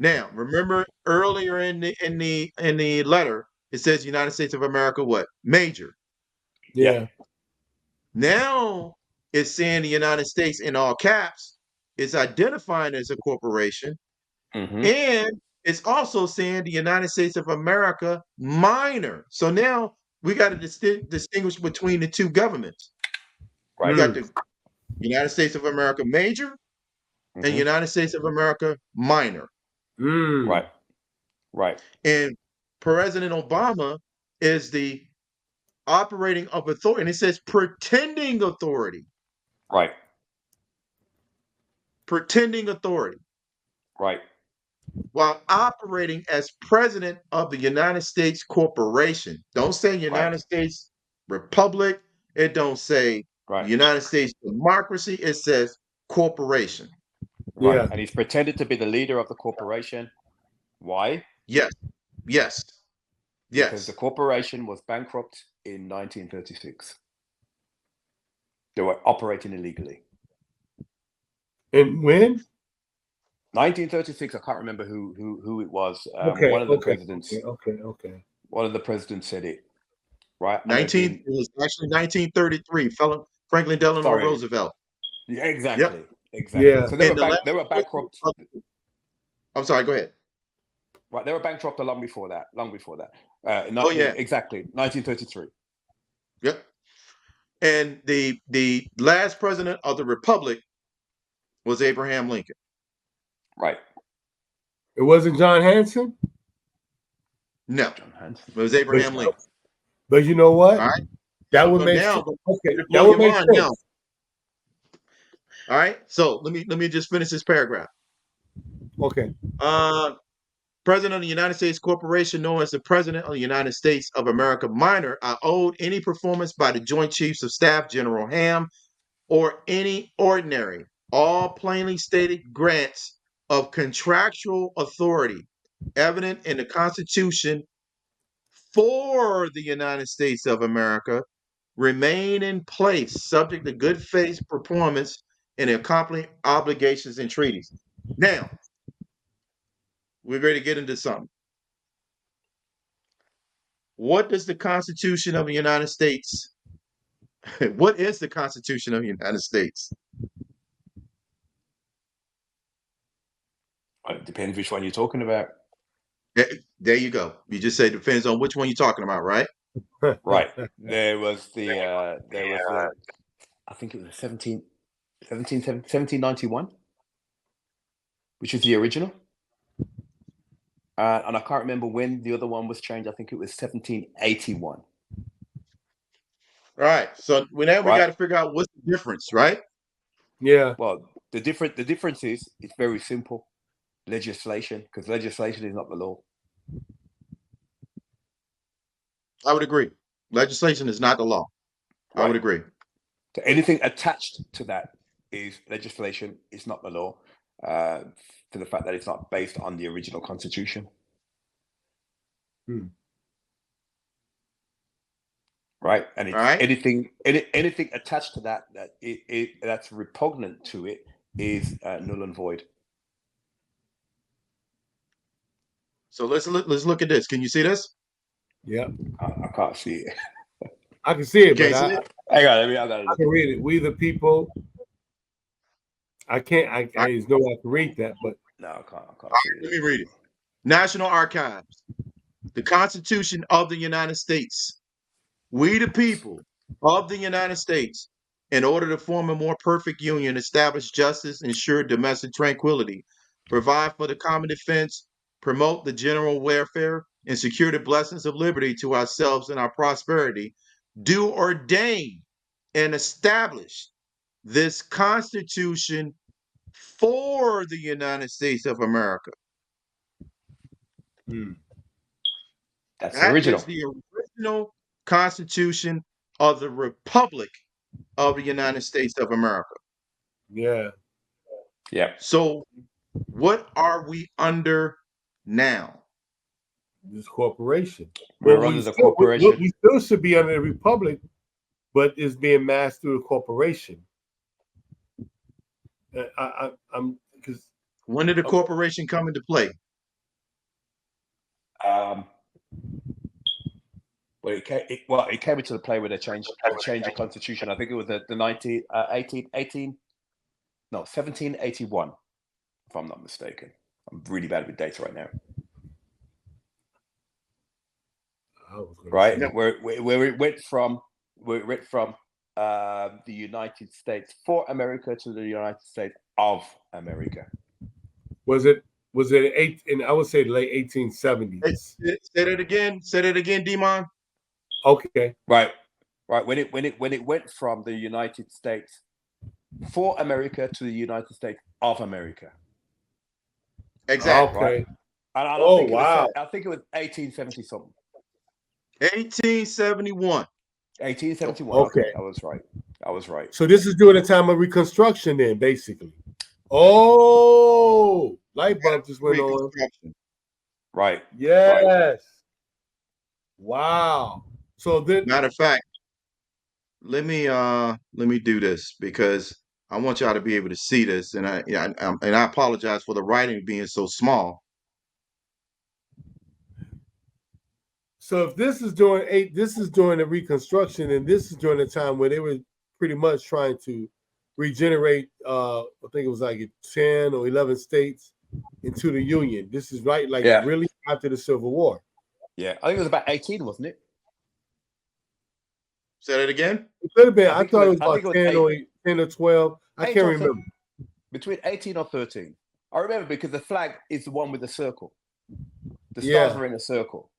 Now, remember earlier in the letter, it says United States of America what? Major. Yeah. Now it's saying the United States in all caps is identifying as a corporation, and it's also saying the United States of America minor. So now we got to distinguish between the two governments. Right. You got the United States of America major and United States of America minor. Right. And President Obama is the operating of authority, and it says pretending authority. Right. Pretending authority. Right. While operating as president of the United States Corporation. Don't say United States Republic. It don't say United States Democracy. It says corporation. Right. Yeah. And he's pretended to be the leader of the corporation. Why? Yes. Because the corporation was bankrupt in 1936. They were operating illegally. And when? 1936. I can't remember who it was. One of the presidents. Okay. One of the presidents said it. Right. It was actually 1933. Franklin Delano Roosevelt. Yeah, exactly. Yep. Exactly. Yeah. So they were bankrupt. I'm sorry. Go ahead. Right, they were bankrupt long before that. Oh, yeah. Exactly, 1933. Yep. And the last president of the republic was Abraham Lincoln. Right. It wasn't John Hanson? No, John Hanson. it was Abraham But, Lincoln. but you know what? All right. That So would make now, sense. Okay, blow that would your make mind sense. now. All right. So let me just finish this paragraph. Okay. President of the United States Corporation, known as the President of the United States of America Minor, are owed any performance by the Joint Chiefs of Staff, General Ham, or any ordinary, all plainly stated grants of contractual authority evident in the Constitution for the United States of America remain in place, subject to good faith performance and accompanying obligations and treaties. Now, we're ready to get into something. What does the Constitution of the United States? What is the Constitution of the United States? It depends which one you're talking about. There you go. You just say depends on which one you're talking about, right? Right. There was the I think it was 1791, which is the original. And I can't remember when the other one was changed. I think it was 1781. All right. So we got Right. to figure out what's the difference, right? Yeah. Well, the difference is it's very simple. Legislation, because legislation is not the law. I would agree. Legislation is not the law. I would agree. So anything attached to that is legislation. It's not the law. For the fact that it's not based on the original Constitution. Right, and it's anything attached to that that's repugnant to it is null and void. So let's look at this. Can you see this? Yeah. I can't see it. I can see it, Can't but see it? Hang on, I can read it. We the people. I can't. There's no way I can read that, but no, I can't see it. Let me read it. National Archives. The Constitution of the United States. We the people of the United States, in order to form a more perfect union, establish justice, ensure domestic tranquility, provide for the common defense, promote the general welfare, and secure the blessings of liberty to ourselves and our prosperity, do ordain and establish this Constitution for the United States of America. That's the original. That is the original Constitution of the Republic of the United States of America. Yeah. Yeah. So what are we under now? This corporation. We're under the corporation. We still should be under the Republic, but it's being masked through the corporation. I'm because when did the corporation come into play? Well, it came into the play when they changed the Constitution. I think it was the 1781, if I'm not mistaken. I'm really bad with dates right now. Right, where it went from the United States for America to the United States of America. Was it I would say late 1870s. Say that again. Say that again, Demon. Okay. Right. When it went from the United States for America to the United States of America. Exactly. Okay. Right? And I think it was 1870 something. 1871. 1871. Okay. I was right. So this is during the time of Reconstruction, then, basically. Oh, light bulb just went on. Right. Yes. Right. Wow. So then, matter of fact, let me do this because I want y'all to be able to see this, and I apologize for the writing being so small. So if this is during the Reconstruction, and this is during the time where they were pretty much trying to regenerate. I think it was like 10 or 11 states into the Union. This is right, like Yeah. really after the Civil War. Yeah, I think it was about 18, wasn't it? Say that again. It could have been. I I think thought it it was- was I about think it was 10 or 12. I 8 can't or 13. remember. Between 18 or 13. I remember because the flag is the one with the circle. The Yeah. stars are in a circle.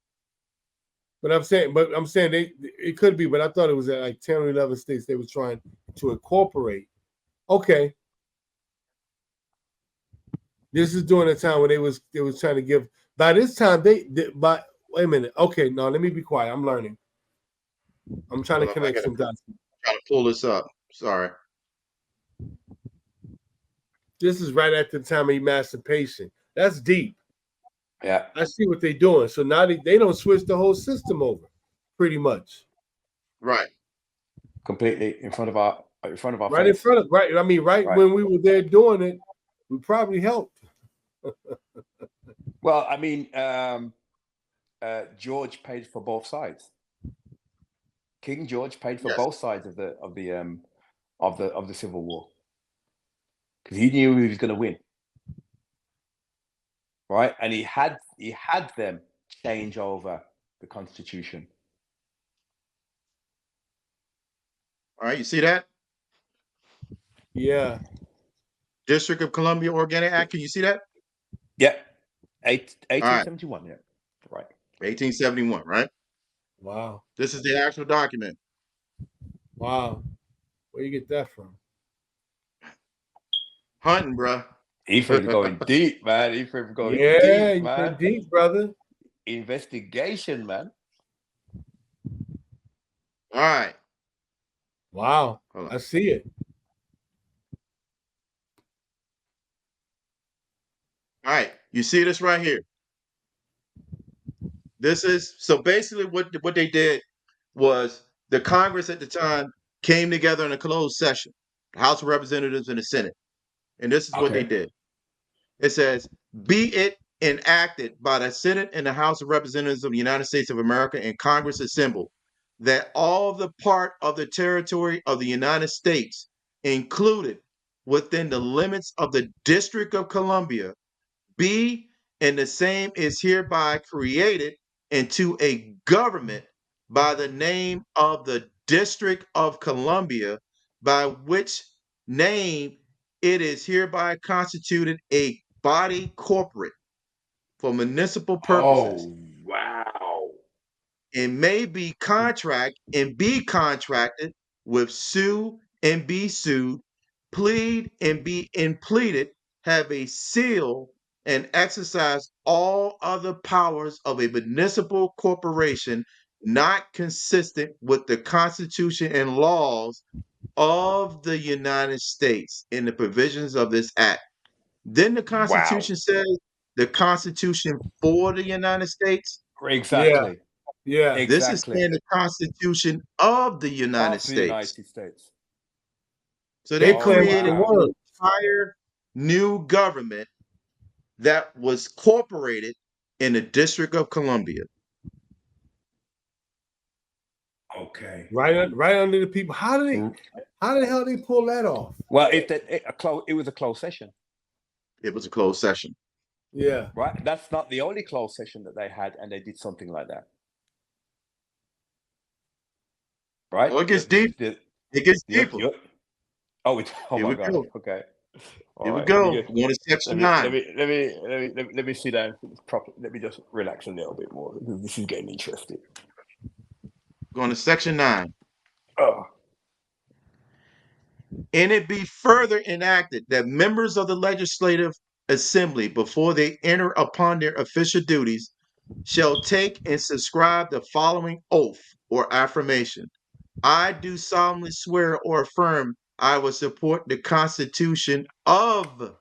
But I'm saying it could be, but I thought it was at like 10 or 11 states they were trying to incorporate. Okay. This is during the time when they was trying to give. By this time, wait a minute. Okay, no, let me be quiet. I'm learning. I'm trying to Hold on, connect some dots. Trying to pull this up. Sorry. This is right at the time of emancipation. That's deep. Yeah. I see what they're doing. So now they don't switch the whole system over, pretty much. Right. Completely in front of our Right face. in front of right. I mean, right when we were there doing it, we probably helped. Well, I mean, George paid for both sides. King George paid for Yes. both sides of the Civil War because he knew he was going to win, right? And he had them change over the Constitution. All right. You see that? Yeah. District of Columbia Organic Act. Can you see that? Yeah. 1871. Yeah. Right. 1871. Right. Wow. This is the actual document. Wow. Where you get that from? Hunting, bruh. Ephraim's going deep, man. Ephraim's going Yeah, deep, you man. went deep, brother. Investigation, man. All right. Wow. Hold on. I see it. All right. You see this right here. This is so basically what they did was the Congress at the time came together in a closed session, the House of Representatives and the Senate. And this is what they did. It says, be it enacted by the Senate and the House of Representatives of the United States of America and Congress assembled that all the part of the territory of the United States included within the limits of the District of Columbia be and the same is hereby created into a government by the name of the District of Columbia, by which name it is hereby constituted a body corporate for municipal purposes. Oh, wow. And may be contracted with sue and be sued, plead and be pleaded, have a seal and exercise all other powers of a municipal corporation not consistent with the Constitution and laws of the United States in the provisions of this act. Then the Constitution says the Constitution for the United States. Exactly. Yeah. This is saying the Constitution of the United Of the United States. States. So they claim created the an word. entire new government that was corporated in the District of Columbia. Okay. Right under the people. How the hell they pull that off? Well, it was a closed session. It was a closed session. Yeah. Right. That's not the only closed session that they had, and they did something like that. Right. Oh, it gets deep. It gets deeper. Oh, Here my we God. go. Okay. Here we go. We're going to section 9. Let me sit down properly. Let me just relax a little bit more. This is getting interesting. Going to section 9. Oh. And it be further enacted that members of the Legislative Assembly, before they enter upon their official duties, shall take and subscribe the following oath or affirmation. I do solemnly swear or affirm I will support the Constitution of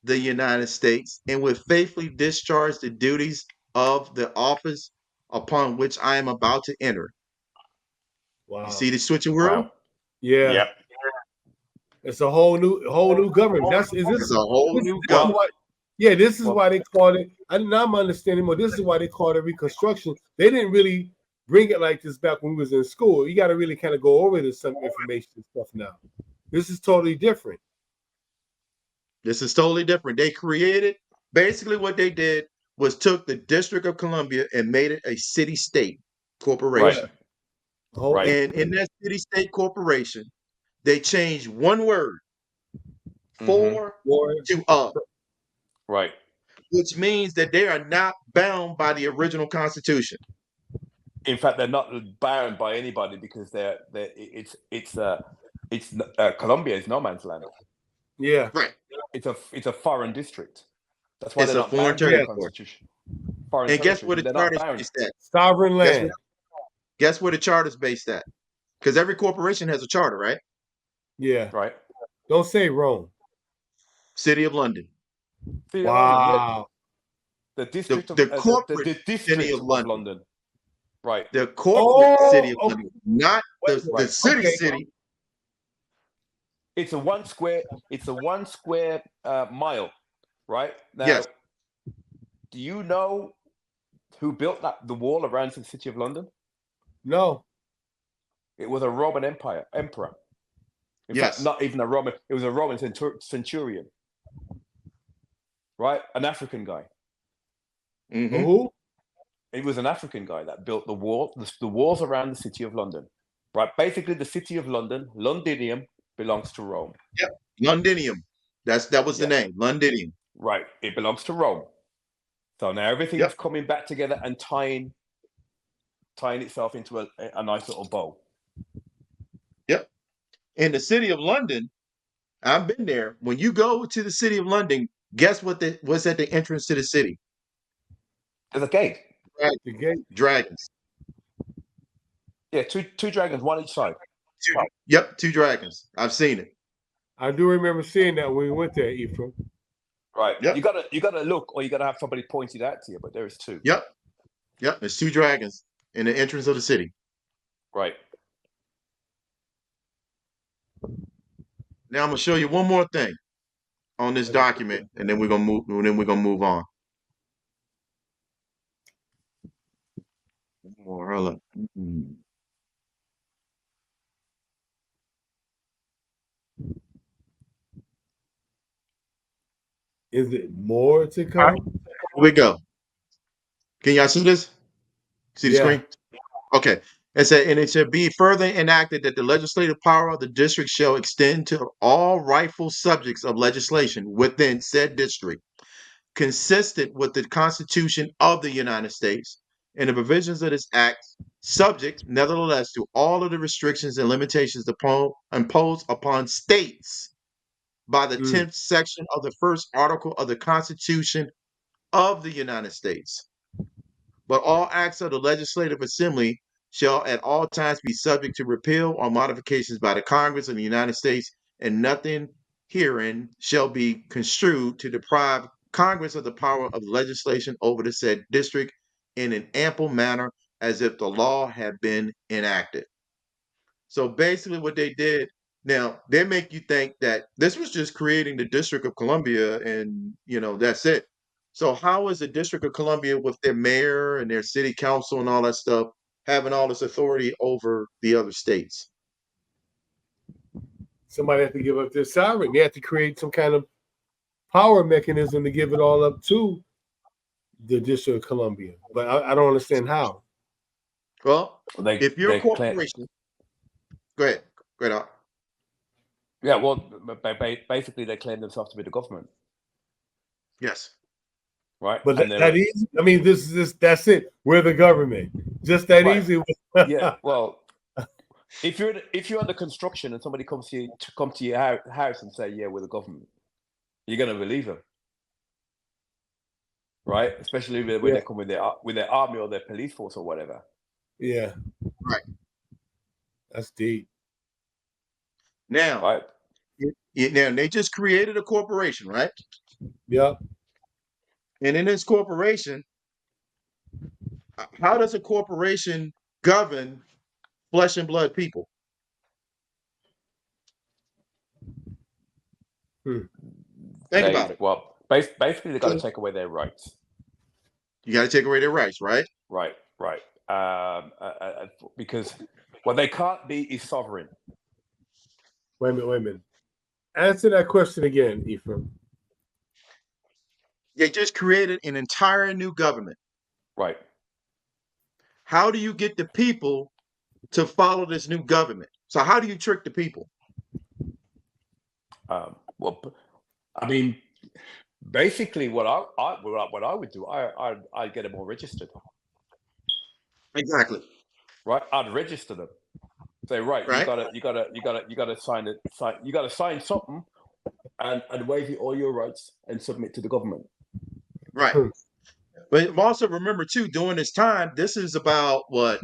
the United States and will faithfully discharge the duties of the office upon which I am about to enter. Wow. You see the switcheroo? Wow. Yeah. Yep. It's a whole new government. It's a whole new government. This is why they called it. I'm understanding more. This is why they called it Reconstruction. They didn't really bring it like this back when we was in school. You got to really kind of go over this some information and stuff now. This is totally different. This is totally different. They created Basically, what they did was took the District of Columbia and made it a city-state Right. corporation. Oh, Right. And in that city-state corporation, they changed one word, Mm-hmm. for boy. to of, Right. which means that they are not bound by the original Constitution. In fact, they're not bound by anybody because Colombia is no man's land. Yeah. Right. It's a foreign district. That's why It's they're a not foreign bound by the territory. Constitution. Foreign And guess territory. where the They're not charter's bound. based at? Sovereign Guess land. guess where the charter's based at? Because every corporation has a charter, right? Yeah. Right. Don't say Rome. City of London. City of London, yeah. Wow. The district of The the corporate city district of of London. London. Right. The corporate city of Oh, London, not wait, the Right. city okay. city. It's a one square mile. Right. Now, Yes. do you know who built the wall around the city of London? No. It was a Roman emperor. In fact, Yes. not even a Roman. It was a Roman centurion. Right, an African guy. Mhm. Who? It was an African guy that built the walls around the city of London. Right, basically, the city of London, Londinium, belongs to Rome. Yep. Londinium. That was the Yeah. name. Londinium. Right, it belongs to Rome. So now everything's Yep. coming back together and tying itself into a nice little bow. Yep. In the city of London, I've been there. When you go to the city of London, guess what's at the entrance to the city? There's a gate. The gate. Dragons. Yeah, two dragons, one each side. Yep, 2 dragons. I've seen it. I do remember seeing that when we went there, Ephraim. Right. Yep. You gotta look, or you gotta have somebody point it out to you. But there is 2. Yep. Yep. There's 2 dragons in the entrance of the city. Right. Now I'm gonna show you one more thing on this document, and then we're gonna move on. More, hold up. Is it more to come? Here we go. Can y'all see this? See the Yeah. screen? Okay. It said, and it shall be further enacted that the legislative power of the district shall extend to all rightful subjects of legislation within said district, consistent with the Constitution of the United States and the provisions of this act, subject, nevertheless, to all of the restrictions and limitations imposed upon states by the 10th section of the first article of the Constitution of the United States. But all acts of the Legislative Assembly shall at all times be subject to repeal or modifications by the Congress of the United States, and nothing herein shall be construed to deprive Congress of the power of legislation over the said district in an ample manner as if the law had been enacted. So basically what they did, now they make you think that this was just creating the District of Columbia and, that's it. So how is the District of Columbia with their mayor and their city council and all that stuff having all this authority over the other states? Somebody has to give up their sovereign. They have to create some kind of power mechanism to give it all up to the District of Columbia. But I don't understand how. Well, They, if you're they a corporation, go ahead. Go ahead. Al. Yeah, well, basically they claim themselves to be the government, Yes. right? But And that easy? I mean, that's it. We're the government. Just that Right. easy. yeah, well, if you're under construction and somebody comes to your house and say, "Yeah, we're the government," you're gonna believe them, right? Especially when they come with their army or their police force or whatever. Yeah. Right. That's deep. Now, Right. Now they just created a corporation, right? Yep. And in this corporation, how does a corporation govern flesh and blood people? Think about it. Well, basically they got to take away their rights. You got to take away their rights, right? Right. Because what they can't be is sovereign. Wait a minute. Answer that question again, Ephraim. They just created an entire new government. Right. How do you get the people to follow this new government? So how do you trick the people? Well, I mean, basically, what I would do, I'd get them all registered. Exactly. Right. I'd register them. Say, right, Right. you gotta sign it. You gotta sign something, and waive all your rights and submit to the government. Right. But also remember too, during this time, this is about what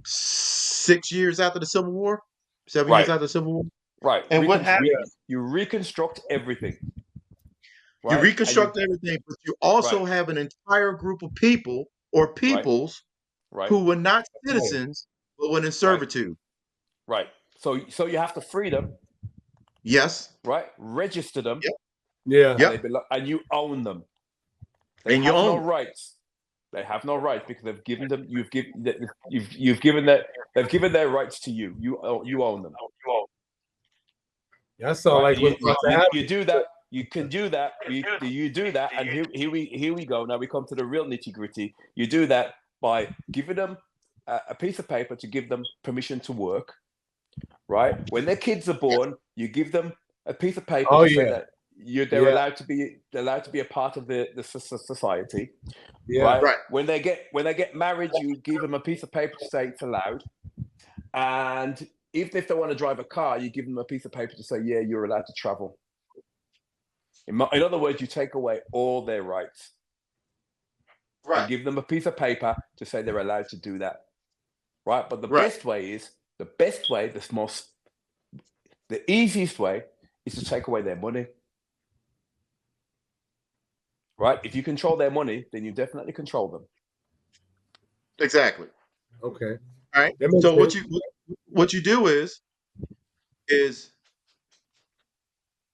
6 years after the Civil War, 7 years Right. after the Civil War. Right. And what happened? You reconstruct everything. You Right. reconstruct everything, but you also Right. have an entire group of people or peoples Right. who were not citizens but were in servitude. Right. So you have to free them. Yes. Right. Register them. Yep. Yeah. Yep. And you own them. And you have no own. rights. They have no rights because they've given them. You've given that. They've given their rights to you. You own them. That sounds like what's about to happen. You do that. You can do that. You do that, and here we go. Now we come to the real nitty gritty. You do that by giving them a piece of paper to give them permission to work. Right. When their kids are born, you give them a piece of paper to say that they're allowed to be a part of the society. Yeah. Right. When they get married, you give them a piece of paper to say it's allowed. And even if they want to drive a car, you give them a piece of paper to say, yeah, you're allowed to travel. In other words, you take away all their rights. Right. And give them a piece of paper to say they're allowed to do that. Right. But the easiest way is to take away their money. Right. If you control their money, then you definitely control them. Exactly. Okay. All right. So what you do is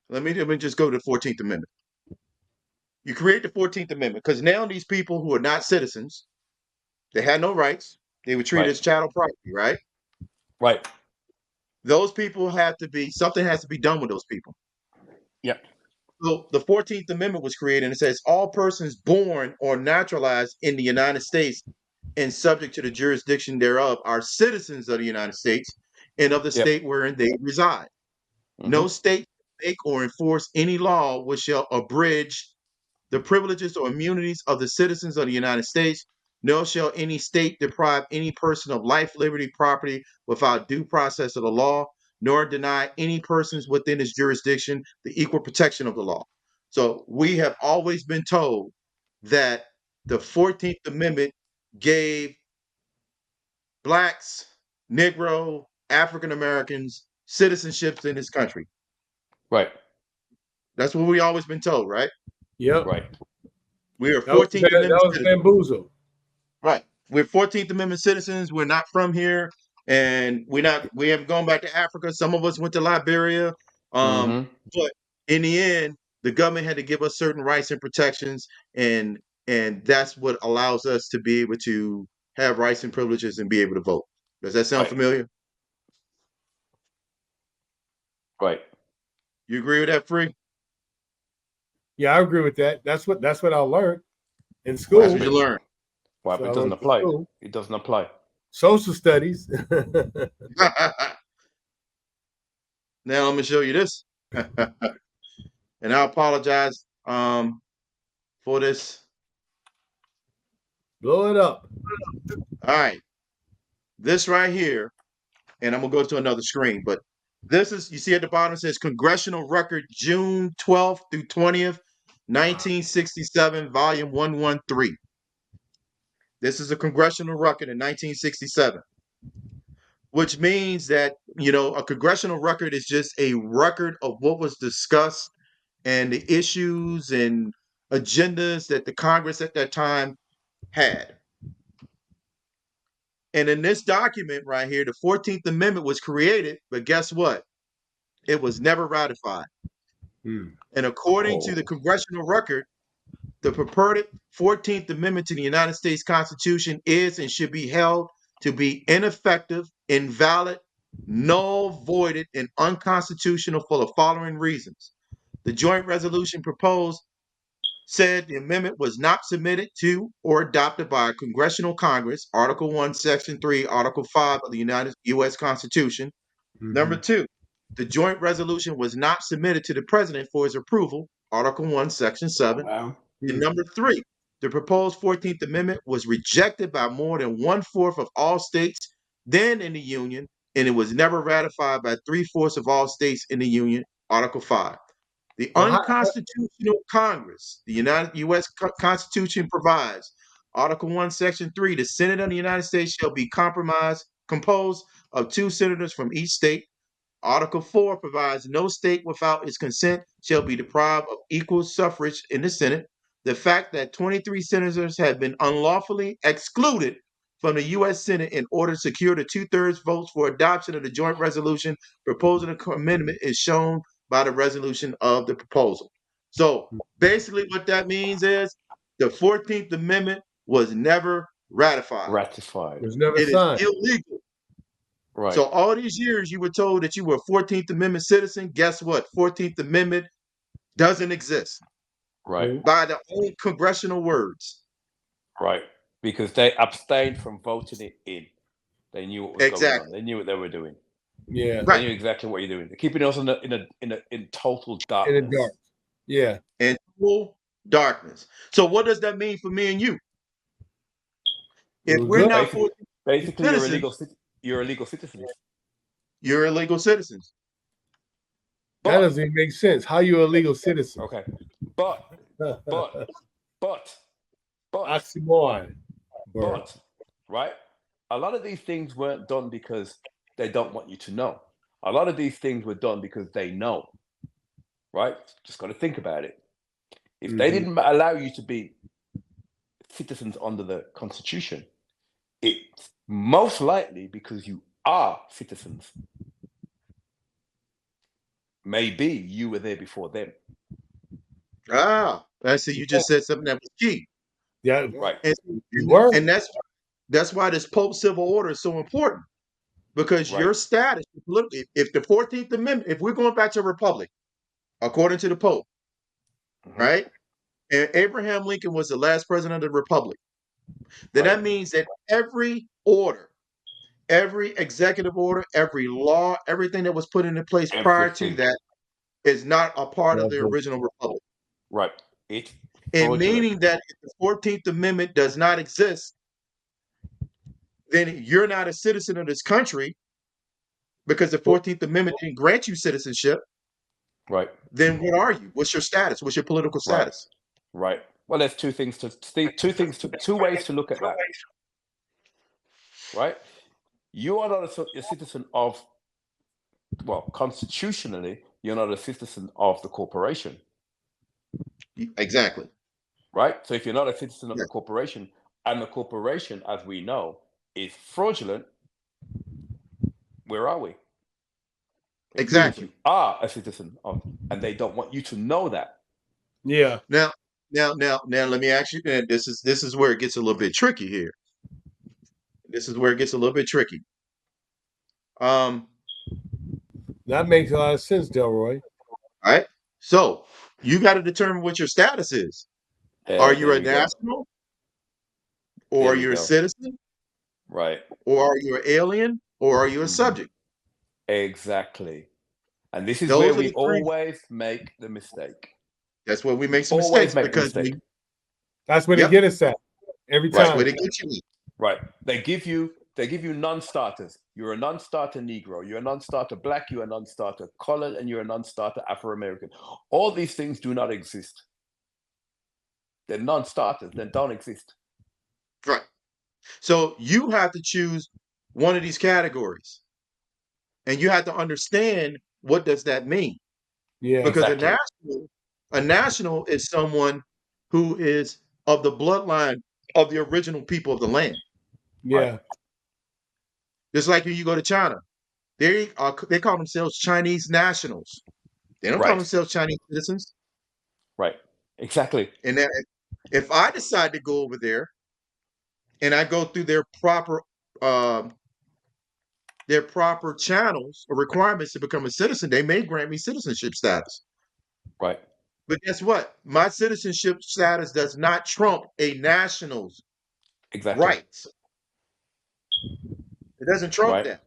let me just go to the 14th Amendment. You create the 14th Amendment because now these people who are not citizens, they had no rights. They were treated as chattel property, right? Right. Those people something has to be done with those people. Yep. So the 14th Amendment was created and it says all persons born or naturalized in the United States and subject to the jurisdiction thereof are citizens of the United States and of the state wherein they reside. Mm-hmm. No state make or enforce any law which shall abridge the privileges or immunities of the citizens of the United States, nor shall any state deprive any person of life, liberty, property without due process of the law, nor deny any persons within its jurisdiction the equal protection of the law. So we have always been told that the 14th Amendment gave Blacks, Negro, African Americans citizenships in this country. Right. That's what we always been told, right? Yep. Right. We are 14th Amendment. That was bamboozle. Right. We're 14th Amendment citizens. We're not from here, and we haven't gone back to Africa. Some of us went to Liberia. But in the end, the government had to give us certain rights and protections, and that's what allows us to be able to have rights and privileges and be able to vote. Does that sound familiar? Right. You agree with that, Free? Yeah, I agree with that. That's what I learned in school. That's what you learned. Well, it doesn't apply. It doesn't apply. Social studies. Now I'm gonna show you this. And I apologize for this. Blow it up. All right. This right here, and I'm gonna go to another screen, but this is, you see at the bottom it says Congressional Record June 12th through 20th, 1967, volume 113. This is a congressional record in 1967, which means that, a congressional record is just a record of what was discussed and the issues and agendas that the Congress at that time had. And in this document right here, the 14th Amendment was created, but guess what? It was never ratified. And according to the congressional record, the purported 14th Amendment to the United States Constitution is and should be held to be ineffective, invalid, null, voided, and unconstitutional for the following reasons. The joint resolution proposed said the amendment was not submitted to or adopted by a congressional Congress, Article 1, Section 3, Article 5 of the U.S. Constitution. Number 2, the joint resolution was not submitted to the president for his approval, Article 1, Section 7. Wow. And number 3, the proposed 14th Amendment was rejected by more than 1/4 of all states then in the Union, and it was never ratified by 3/4 of all states in the Union, Article 5. The Well, unconstitutional Congress, the U.S. Constitution provides, Article 1, Section 3, the Senate of the United States shall be composed of 2 senators from each state. Article 4 provides no state without its consent shall be deprived of equal suffrage in the Senate. The fact that 23 senators have been unlawfully excluded from the U.S. Senate in order to secure the 2/3 votes for adoption of the joint resolution proposing the amendment is shown by the resolution of the proposal. So basically, what that means is the 14th Amendment was never ratified. it Ratified. was never It is signed. illegal. Right. So all these years you were told that you were a 14th Amendment citizen. Guess what? 14th Amendment doesn't exist Right. by the own congressional words. Right. Because they abstained from voting it in. They knew what was going on. Exactly. They knew what they were doing. Yeah, They Right. knew exactly what you're doing. They're keeping us in total in darkness. the dark. Yeah, In full darkness. So what does that mean for me and you? If was we're good. not Basically, you're citizens, illegal citizens. you're illegal citizens. That But doesn't even make sense. How you a legal citizen? okay, but Oxymoron. but right, a lot of these things weren't done because they don't want you to know. A lot of these things were done because they know. Right? Just got to think about it. If they Mhm. didn't allow you to be citizens under the Constitution, it's most likely because you are citizens. Maybe you were there before them. I see. You just said something that was key. Yeah, Right. you were. And that's why this Pope civil order is so important. Because Right. your status, look, if the 14th Amendment, if we're going back to a republic, according to the Pope, Mhm. right? And Abraham Lincoln was the last president of the republic. Then Right. that means that every order, every executive order, every law, everything that was put into place prior to Everything. that is not a part of the Mhm. original republic. Right. It's And fraudulent. meaning that if the 14th Amendment does not exist, then you're not a citizen of this country because the 14th Amendment didn't grant you citizenship. Right. Then what are you? What's your status? What's your political Right. status? Right. Well, there's two ways to look at that. Right. You are not a citizen of, well, constitutionally, you're not a citizen of the corporation. Exactly. Right. So if you're not a citizen of Yeah. the corporation, and the corporation, as we know, is fraudulent, where are we? It means Exactly. you are a citizen of, and they don't want you to know that. Yeah. Now, let me ask you. This is where it gets a little bit tricky here. This is where it gets a little bit tricky. That makes a lot of sense, Delroy. All right. So you got to determine what your status is. Are you There a we go. national, or There are we you a go. citizen, Right. or are you an alien, or are you a Mhm. subject? Exactly. And this is Those where are we the three. always make the mistake. That's where we make some Always mistakes make the because mistake. That's where Yep. they get us at every Right. that's where time. they get you. Right. They give you non-starters. You're a non-starter Negro. You're a non-starter Black. You're a non-starter colored, and you're a non-starter Afro-American. All these things do not exist. They're non-starters. They don't exist. Right. So you have to choose one of these categories, and you have to understand what does that mean. Yeah. Because Exactly. a national is someone who is of the bloodline of the original people of the land. Yeah. Just like when you go to China, they call themselves Chinese nationals. They don't call Right. themselves Chinese citizens. Right. Exactly. And that, if I decide to go over there and I go through their proper channels or requirements to become a citizen, they may grant me citizenship status. Right. But guess what? My citizenship status does not trump a national's Exactly. rights. It doesn't trump Right. that.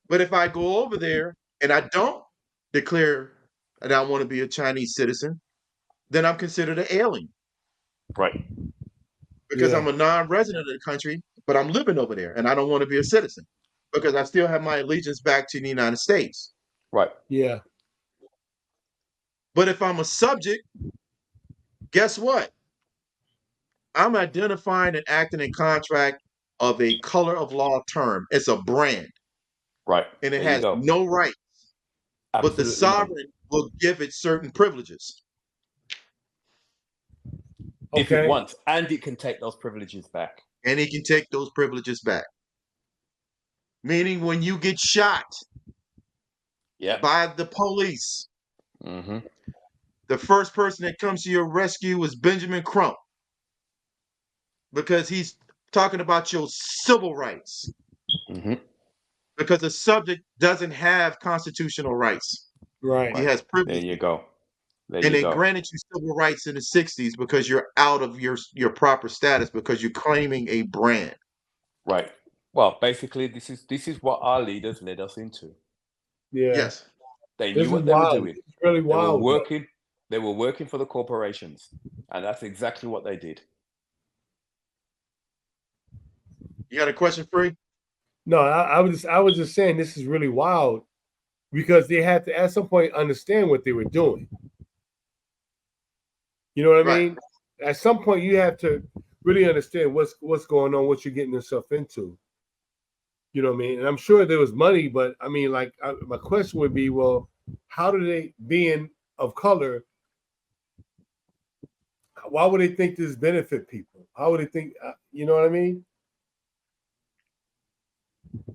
But if I go over there and I don't declare that I want to be a Chinese citizen, then I'm considered an alien Right. because Yeah. I'm a non-resident of the country, but I'm living over there and I don't want to be a citizen because I still have my allegiance back to the United States. Right. Yeah. But if I'm a subject, guess what? I'm identifying and acting in contract of a color of law term. It's a brand Right. and it There you has go. no right, but the Absolutely none. sovereign will give it certain privileges. If it Okay. wants, and it can take those privileges back. And he can take those privileges back. Meaning when you get shot Yeah. by the police, Mm-hmm. the first person that comes to your rescue was Benjamin Crump because he's talking about your civil rights Mm-hmm. because the subject doesn't have constitutional rights. Right. He has There privileges. you go. There And you they go. granted you civil rights in the 60s because you're out of your proper status because you're claiming a brand. Right. Well, basically, this is what our leaders led us into. Yeah. Yes. They This knew is what they were wild. doing. This is really They were wild. working. They were working for the corporations, and that's exactly what they did. You got a question, Free? No, I was just saying this is really wild because they had to at some point understand what they were doing. You know what I Right. mean? At some point, you have to really understand what's going on, what you're getting yourself into. You know what I mean? And I'm sure there was money, but I mean, like, my question would be, well, how do they, being of color, why would they think this benefit people? How would they think? You know what I mean?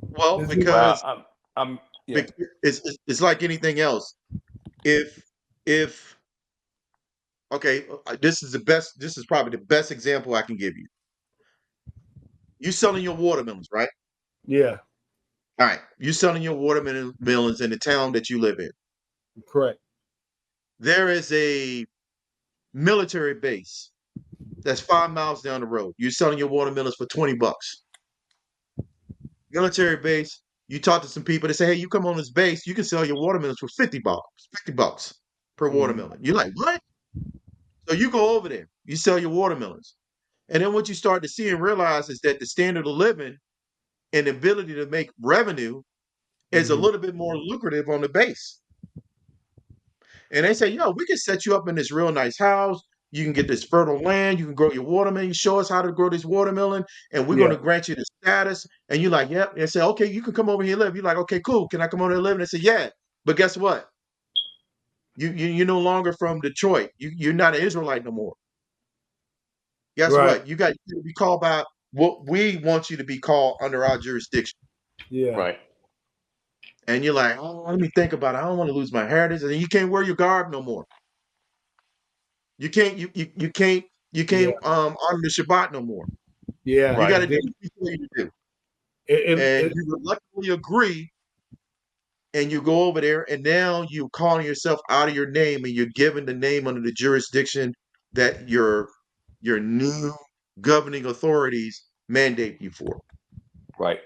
Well, This is- because Yeah. it's like anything else. If okay, this is probably the best example I can give you. You selling your watermelons, right? Yeah, All right. You selling your watermelons in the town that you live in. correct. There is a military base that's 5 miles down the road. You're selling your watermelons for $20. Military base. You talk to some people. They say, "Hey, you come on this base, you can sell your watermelons for $50. $50 per watermelon." You're like, "What?" So you go over there. You sell your watermelons, and then what you start to see and realize is that the standard of living and the ability to make revenue is a little bit more lucrative on the base. And they say, "Yo, we can set you up in this real nice house. You can get this fertile land. You can grow your watermelon. You show us how to grow this watermelon, and we're going Yeah, to grant you the status." And you're like, "Yep." They say, "Okay, you can come over here and live." You're like, "Okay, cool. Can I come over here and live?" And they say, "Yeah." But guess what? You're no longer from Detroit. You're not an Israelite no more. Guess right. what? You got to be called by what we want you to be called under our jurisdiction. Yeah, Right. And you're like, "Oh, let me think about it. I don't want to lose my heritage." And you can't wear your garb no more. You can't you yeah, can't honor the Shabbat no more. yeah. You got to Right. do what we tell you to do. It, And you reluctantly agree and you go over there and now you're calling yourself out of your name and you're given the name under the jurisdiction that your new governing authorities mandate you for. Right.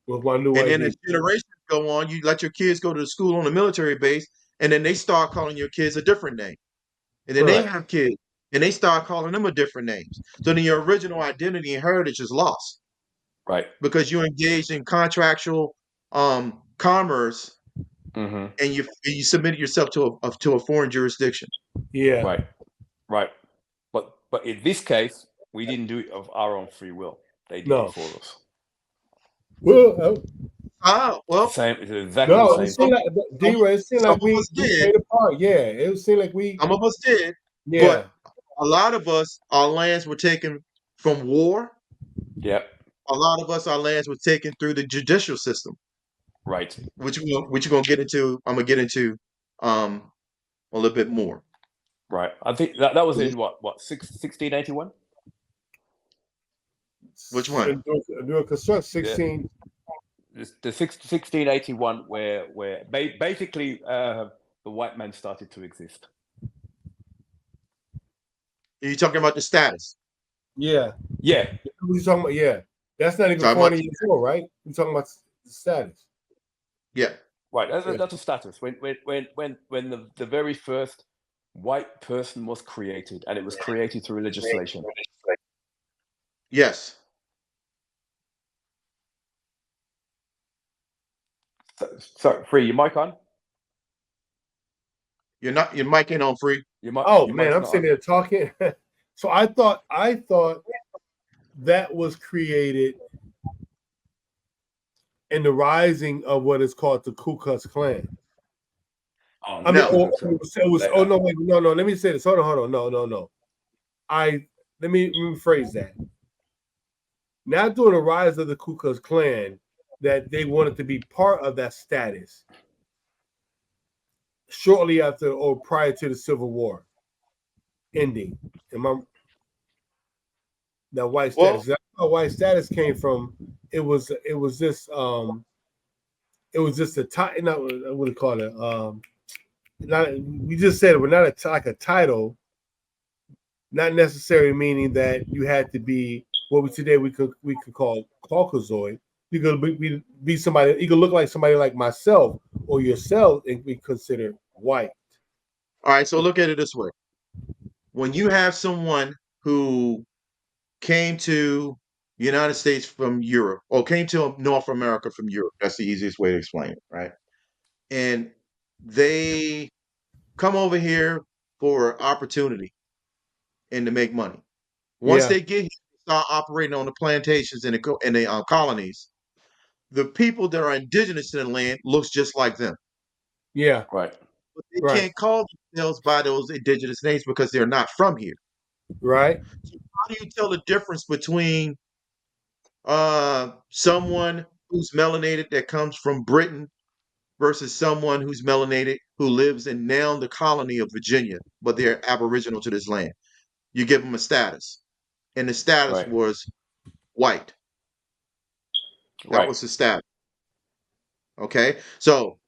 with my new And then ID. as generations go on, you let your kids go to school on a military base, and then they start calling your kids a different name. And then they Correct. have kids, and they start calling them a different names. So then your original identity and heritage is lost Right. because you engaged in contractual commerce Mm-hmm. and you submitted yourself to a foreign jurisdiction. Yeah. Right. Right. But in this case, we didn't do it of our own free will. They did No. it for us. Well, Well, It's exactly no, the it same. seemed like D-Ray, it seemed some like of we us did. played a part. Yeah, it seemed like we. Some of us did, Yeah, but a lot of us, our lands were taken from war. Yep. A lot of us, our lands were taken through the judicial system, Right. which you're gonna get into. I'm gonna get into a little bit more. Right. I think that was in what 1681. Which one? Doing construction 16. The 1681 where basically the white man started to exist. Are you talking about the status? Yeah. Yeah, We're talking about, yeah. That's not even Talking 40 about- years old, right? We're talking about the status. Yeah. right. Yeah. That's a status. When the very first white person was created, and it was created through legislation. Yes. So Free, your mic on? Your mic ain't on, Free. Oh Your man, mic's I'm not sitting on. there talking. So I thought that was created in the rising of what is called the Ku Klux Klan. Oh, I mean, No. it was oh no, wait, no. Let me say this. Hold on. No. Let me rephrase that. Not during the rise of the Ku Klux Klan that they wanted to be part of that status. Shortly after or prior to the Civil War ending, that white status. That's how white status came from. It was just a title. Not what do you call it? Not we just said it, but not like a title. Not necessarily meaning that you had to be what we could call Caucasoid. You could be somebody. You could look like somebody like myself or yourself and be considered white. All right. So look at it this way: when you have someone who came to the United States from Europe or came to North America from Europe, that's the easiest way to explain it, right? And they come over here for opportunity and to make money. Once Yeah, they get here, they start operating on the plantations and the colonies. The people that are indigenous to the land looks just like them, yeah, Right. but they right, can't call themselves by those indigenous names because they're not from here. right. So how do you tell the difference between someone who's melanated that comes from Britain versus someone who's melanated who lives in now the colony of Virginia, but they're aboriginal to this land? You give them a status, and the status Right. was white. That Right. was the status. Okay, so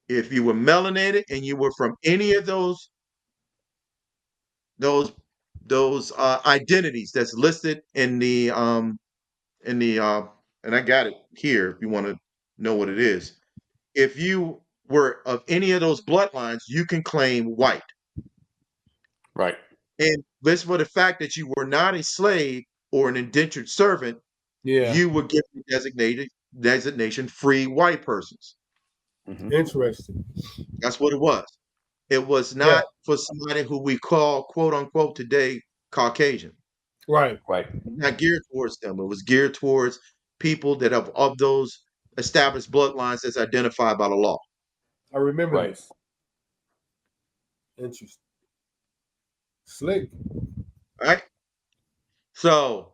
if you were melanated and you were from any of those identities that's listed in the and I got it here if you want to know what it is. If you were of any of those bloodlines, you can claim white. Right. And this for the fact that you were not a slave or an indentured servant, Yeah, you were given the designation free white persons. Mhm. interesting. That's what it was. It was Yeah, not for somebody who we call quote unquote today Caucasian. right. Right. Not geared towards them. It was geared towards people that have of those established bloodlines as identified by the law. I remember Right. this. Interesting. Slick. All right. So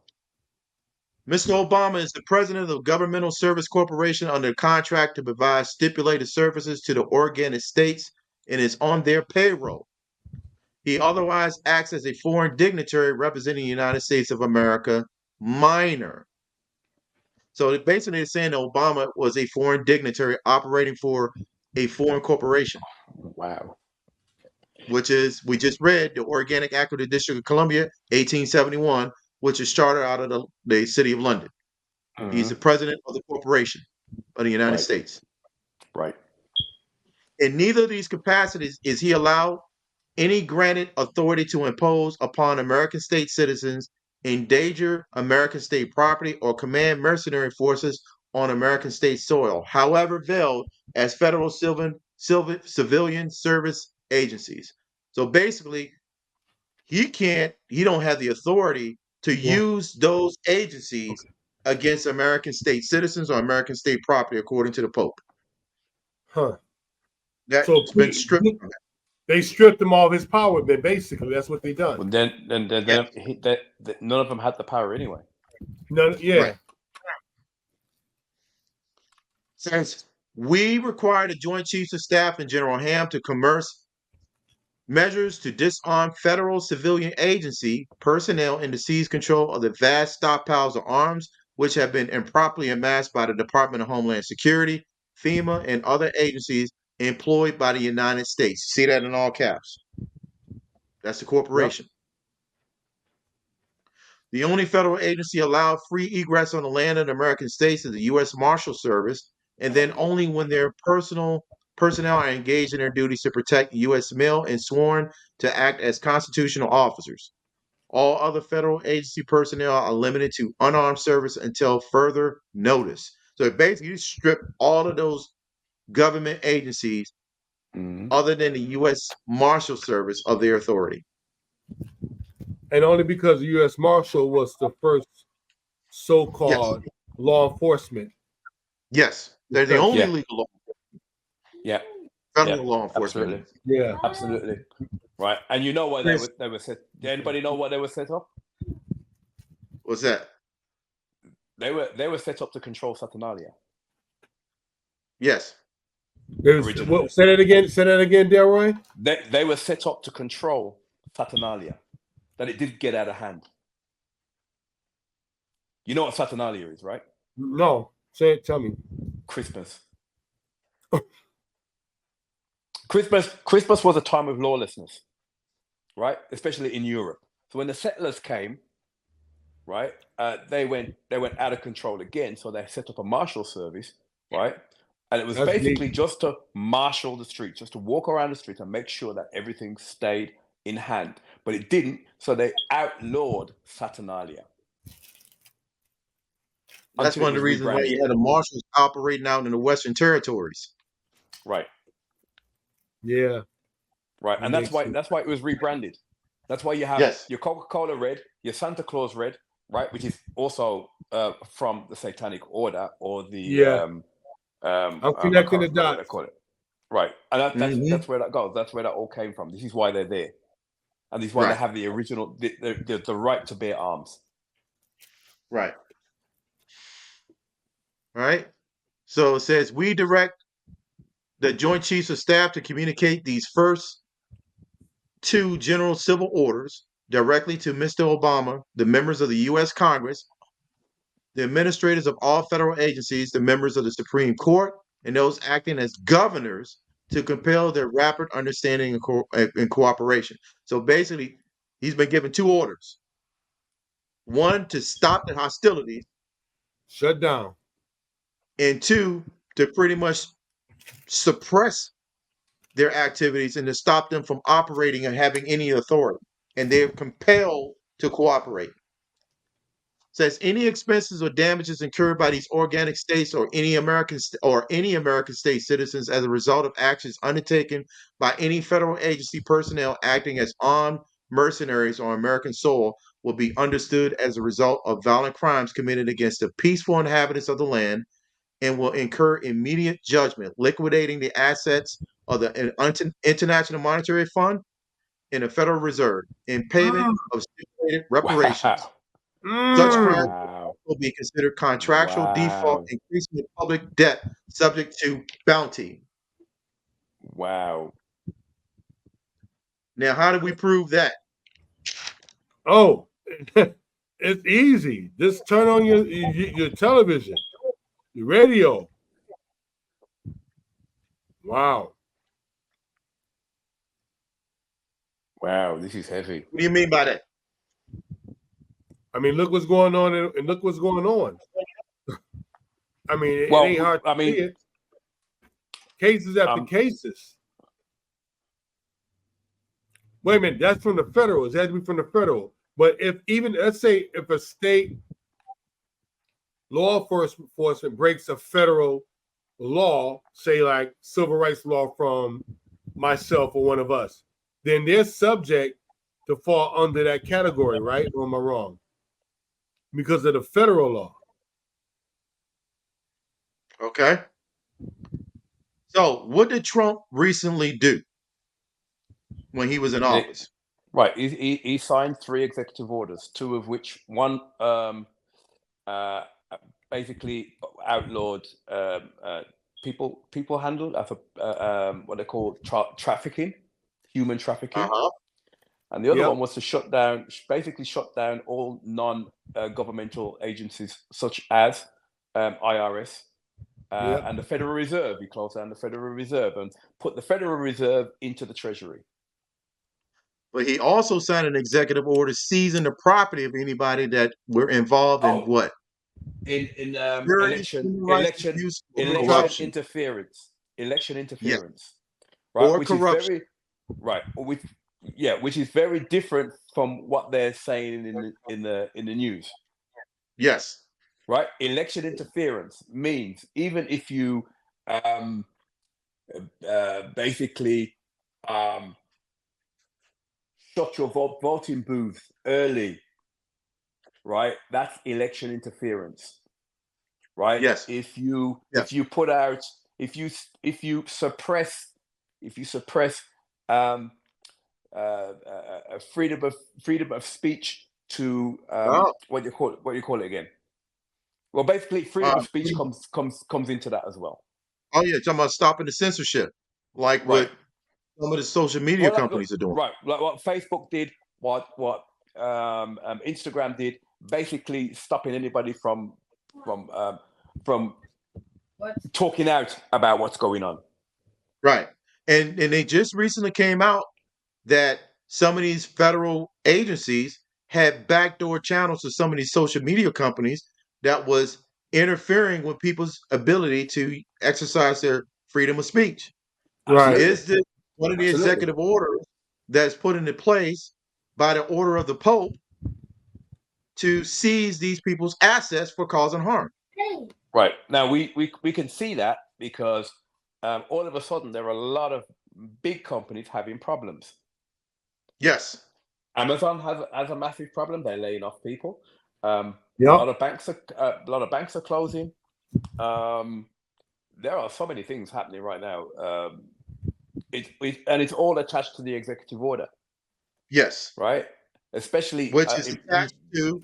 Mr. Obama is the president of the Governmental Service Corporation under a contract to provide stipulated services to the organic states and is on their payroll. He otherwise acts as a foreign dignitary representing the United States of America, minor. So basically, they're saying that Obama was a foreign dignitary operating for a foreign corporation, Wow. which is, we just read, the Organic Act of the District of Columbia, 1871, which is chartered out of the city of London. He's the Mhm. president of the corporation of the United Right. States. Right. In neither of these capacities is he allowed any granted authority to impose upon American state citizens, endanger American state property, or command mercenary forces on American state soil, however veiled as federal civilian service agencies. So basically, he don't have the authority to Yeah. use those agencies against American state citizens or American state property, according to the Pope. Huh. So That's been stripped from it. they stripped him of his power, but basically that's what they done. Well, then Yes. none of them had the power anyway. No, yeah. Right. Says we require the Joint Chiefs of Staff and General Ham to commence measures to disarm federal civilian agency personnel and to seize control of the vast stockpiles of arms which have been improperly amassed by the Department of Homeland Security, FEMA, and other agencies employed by the United States. See that in all caps. That's the corporation. The only federal agency allowed free egress on the land of the American states is the U.S. Marshal Service, and then only when their personnel are engaged in their duties to protect U.S. mail and sworn to act as constitutional officers. All other federal agency personnel are limited to unarmed service until further notice. So it basically stripped all of those government agencies, other than the U.S. Marshal Service, of their authority. And only because the U.S. Marshal was the first so-called law enforcement. Yes, they're the only legal law. Yeah. Federal law enforcement. Absolutely. Yeah. Absolutely. Right. And you know why they were set? Did anybody know why they were set up? What's that? They were set up to control Saturnalia. Yes. Say that again. Say that again, Delroy. They were set up to control Saturnalia, that it did get out of hand. You know what Saturnalia is, right? No. Say it. Tell me. Christmas. Christmas was a time of lawlessness, right? Especially in Europe. So when the settlers came, right, they went out of control again. So they set up a marshal service, right? And it was basically just to marshal the streets, just to walk around the streets and make sure that everything stayed in hand. But it didn't, so they outlawed Saturnalia. That's one of the reasons why you had the marshals operating out in the Western territories. Right. Yeah. Right. And that's why it was rebranded. That's why you have your Coca-Cola red, your Santa Claus red, right, which is also from the Satanic Order, or the I'm connecting the dots. They call it. Right. And that's where that goes. That's where that all came from. This is why they're there. And this is why they have the original the right to bear arms. Right. Right. So it says, we direct the Joint Chiefs of Staff to communicate these first 2 general civil orders directly to Mr. Obama, the members of the U.S. Congress, the administrators of all federal agencies, the members of the Supreme Court, and those acting as governors, to compel their rapid understanding and cooperation. So basically, he's been given 2 orders. 1, to stop the hostilities. Shut down. And 2, to pretty much suppress their activities and to stop them from operating and having any authority. And they're compelled to cooperate. Says any expenses or damages incurred by these organic states or any American state citizens as a result of actions undertaken by any federal agency personnel acting as armed mercenaries on American soil will be understood as a result of violent crimes committed against the peaceful inhabitants of the land, and will incur immediate judgment, liquidating the assets of the International Monetary Fund and the Federal Reserve in payment of stipulated reparations. Such crimes will be considered contractual default, increasing the public debt subject to bounty. Wow. Now, how do we prove that? Oh, it's easy. Just turn on your television, your radio. Wow. Wow, this is heavy. What do you mean by that? I mean, look what's going on, and look what's going on. I mean, it ain't hard to see it. Cases after cases. Wait a minute, that's from the federal. It has to be from the federal. But let's say if a state law enforcement breaks a federal law, say like civil rights law from myself or one of us, then they're subject to fall under that category, right? Or am I wrong? Because of the federal law. Okay. So what did Trump recently do when he was in office? Right. He signed 3 executive orders, 2 of which, one basically outlawed people handled what they call trafficking, human trafficking. And the other one was to shut down all non-governmental agencies such as IRS, Yep. and the Federal Reserve. He closed down the Federal Reserve and put the Federal Reserve into the Treasury. But he also signed an executive order seizing the property of anybody that were involved in Oh, what? in Various human rights abuse or corruption. election Yes. interference, right? Or Which is corruption. very right. Which is very different from what they're saying in the news. Yes. Right? Election interference means even if you basically shut your voting booth early, right? That's election interference, right? Yes. If you Yes. put out if you suppress um, freedom of speech to Oh, what do you call it again? Well, basically, freedom of speech freedom- comes into that as well. oh yeah, talking about stopping the censorship, like Right. what some of the social media Well, companies are doing. right, like what Facebook did, what Instagram did, basically stopping anybody from talking out about what's going on. Right. And they just recently came out that some of these federal agencies had backdoor channels to some of these social media companies that was interfering with people's ability to exercise their freedom of speech. Right. Absolutely. Is this one of the Absolutely. executive orders that's put into place by the order of the Pope to seize these people's assets for causing harm? Right. Now we can see that because all of a sudden there are a lot of big companies having problems. Yes. Amazon has a massive problem. They're laying off people. A Yep. lot of banks are closing. There are so many things happening right now. It's all attached to the executive order, Yes. right? Especially Which is attached to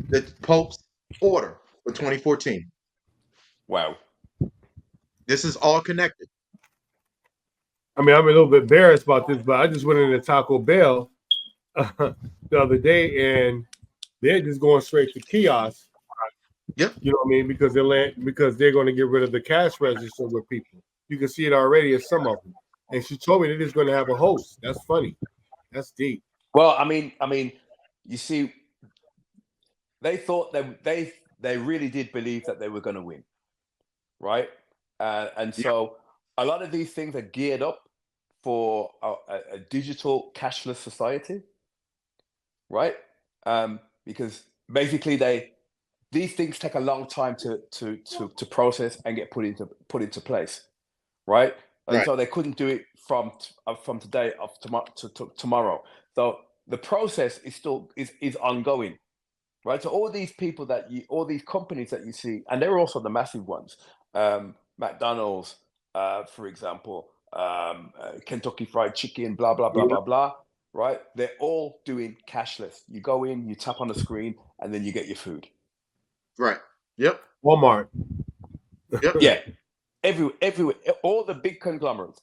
the Pope's order for 2014. wow. This is all connected. I mean, I'm a little bit embarrassed about this, but I just went into Taco Bell the other day, and they're just going straight to kiosks. Yep. You know what I mean? Because they're going to get rid of the cash register with people. You can see it already at some of them. And she told me they're just going to have a host. That's funny. That's deep. Well, I mean, you see, they thought they really did believe that they were going to win, right? And so a lot of these things are geared up for a digital cashless society, right? Because basically these things take a long time to process and get put into place, right? And Right. so they couldn't do it from today up to tomorrow. So the process is still is ongoing, right? So all these people all these companies that you see, and they're also the massive ones, McDonald's, for example, Kentucky Fried Chicken, blah blah blah blah blah, right? They're all doing cashless. You go in, you tap on the screen, and then you get your food. Right. Yep. Walmart. Yep. Yeah, everywhere, all the big conglomerates,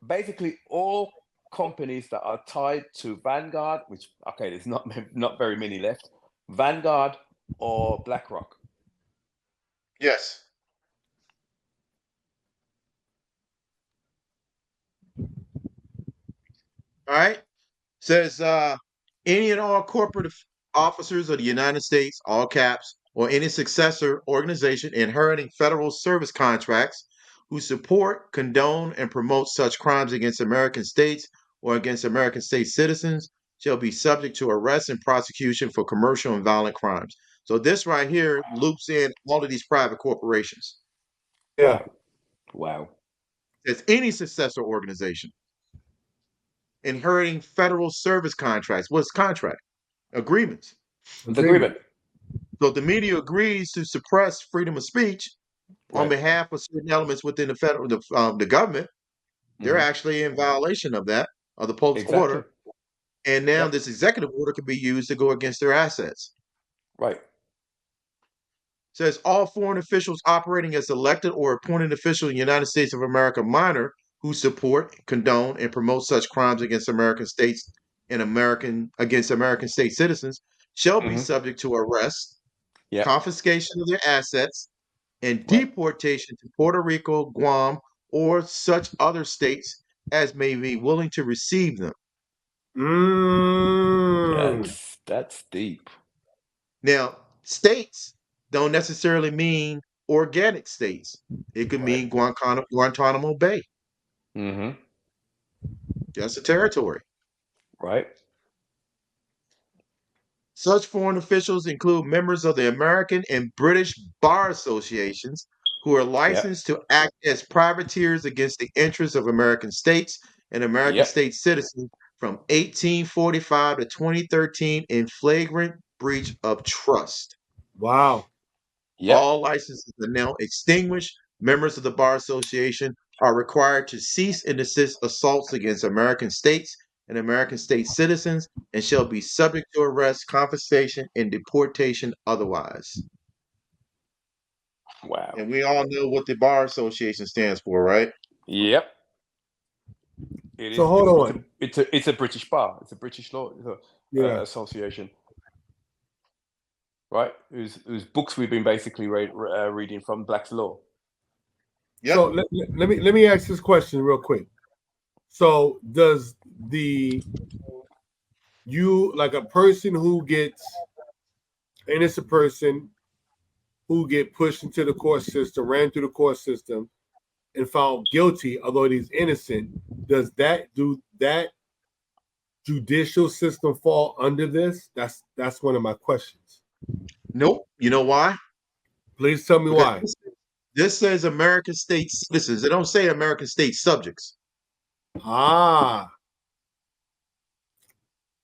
basically all companies that are tied to Vanguard, which okay, there's not very many left, Vanguard or BlackRock. Yes. All right. Says any and all corporate officers of the United States, all caps, or any successor organization inheriting federal service contracts who support, condone, and promote such crimes against American states or against American state citizens shall be subject to arrest and prosecution for commercial and violent crimes. So this right here loops in all of these private corporations. Yeah. Wow. There's any successor organization inheriting federal service contracts. What's contract? Agreements. The agreement. So the media agrees to suppress freedom of speech on behalf of certain elements within the government. They're actually in violation of that, of the Pope's order. And now this executive order can be used to go against their assets. Right. Says all foreign officials operating as elected or appointed officials in the United States of America minor who support, condone, and promote such crimes against American states and against American state citizens shall be subject to arrest, confiscation of their assets, and deportation to Puerto Rico, Guam, or such other states as may be willing to receive them. That's deep. Now, states don't necessarily mean organic states. It could mean Guantanamo Bay. Mm-hmm. That's a territory. Right. Such foreign officials include members of the American and British bar associations who are licensed to act as privateers against the interests of American states and American state citizens from 1845 to 2013 in flagrant breach of trust. Wow. All licenses are now extinguished. Members of the Bar Association are required to cease and desist assaults against American states and American state citizens and shall be subject to arrest, confiscation, and deportation otherwise. Wow. And we all know what the Bar Association stands for, right? Yep. So hold on. It's a British bar. It's a British law association. Right, whose books we've been basically reading from Black's Law. Yep. So let me ask this question real quick. So does like a person who gets innocent person who get pushed into the court system, ran through the court system, and found guilty, although he's innocent, does that judicial system fall under this? That's one of my questions. Nope. You know why? Please tell me why. This says American state citizens. It don't say American state subjects. If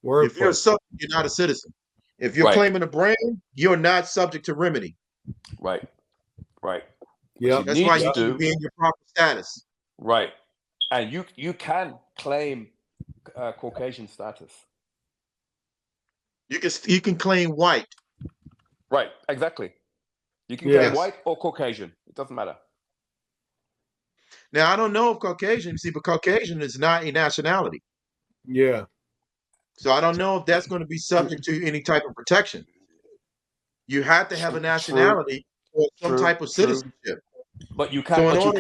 you're a subject, you're not a citizen. If you're claiming a brand, you're not subject to remedy. Right. Yeah. That's why you need to be in your proper status. Right. And you can claim Caucasian status. You can claim white. Right, exactly. You can claim white or Caucasian. It doesn't matter. Now, I don't know if Caucasian, but Caucasian is not a nationality. Yeah. So I don't know if that's going to be subject to any type of protection. You have to have a nationality or some type of citizenship. But you can. So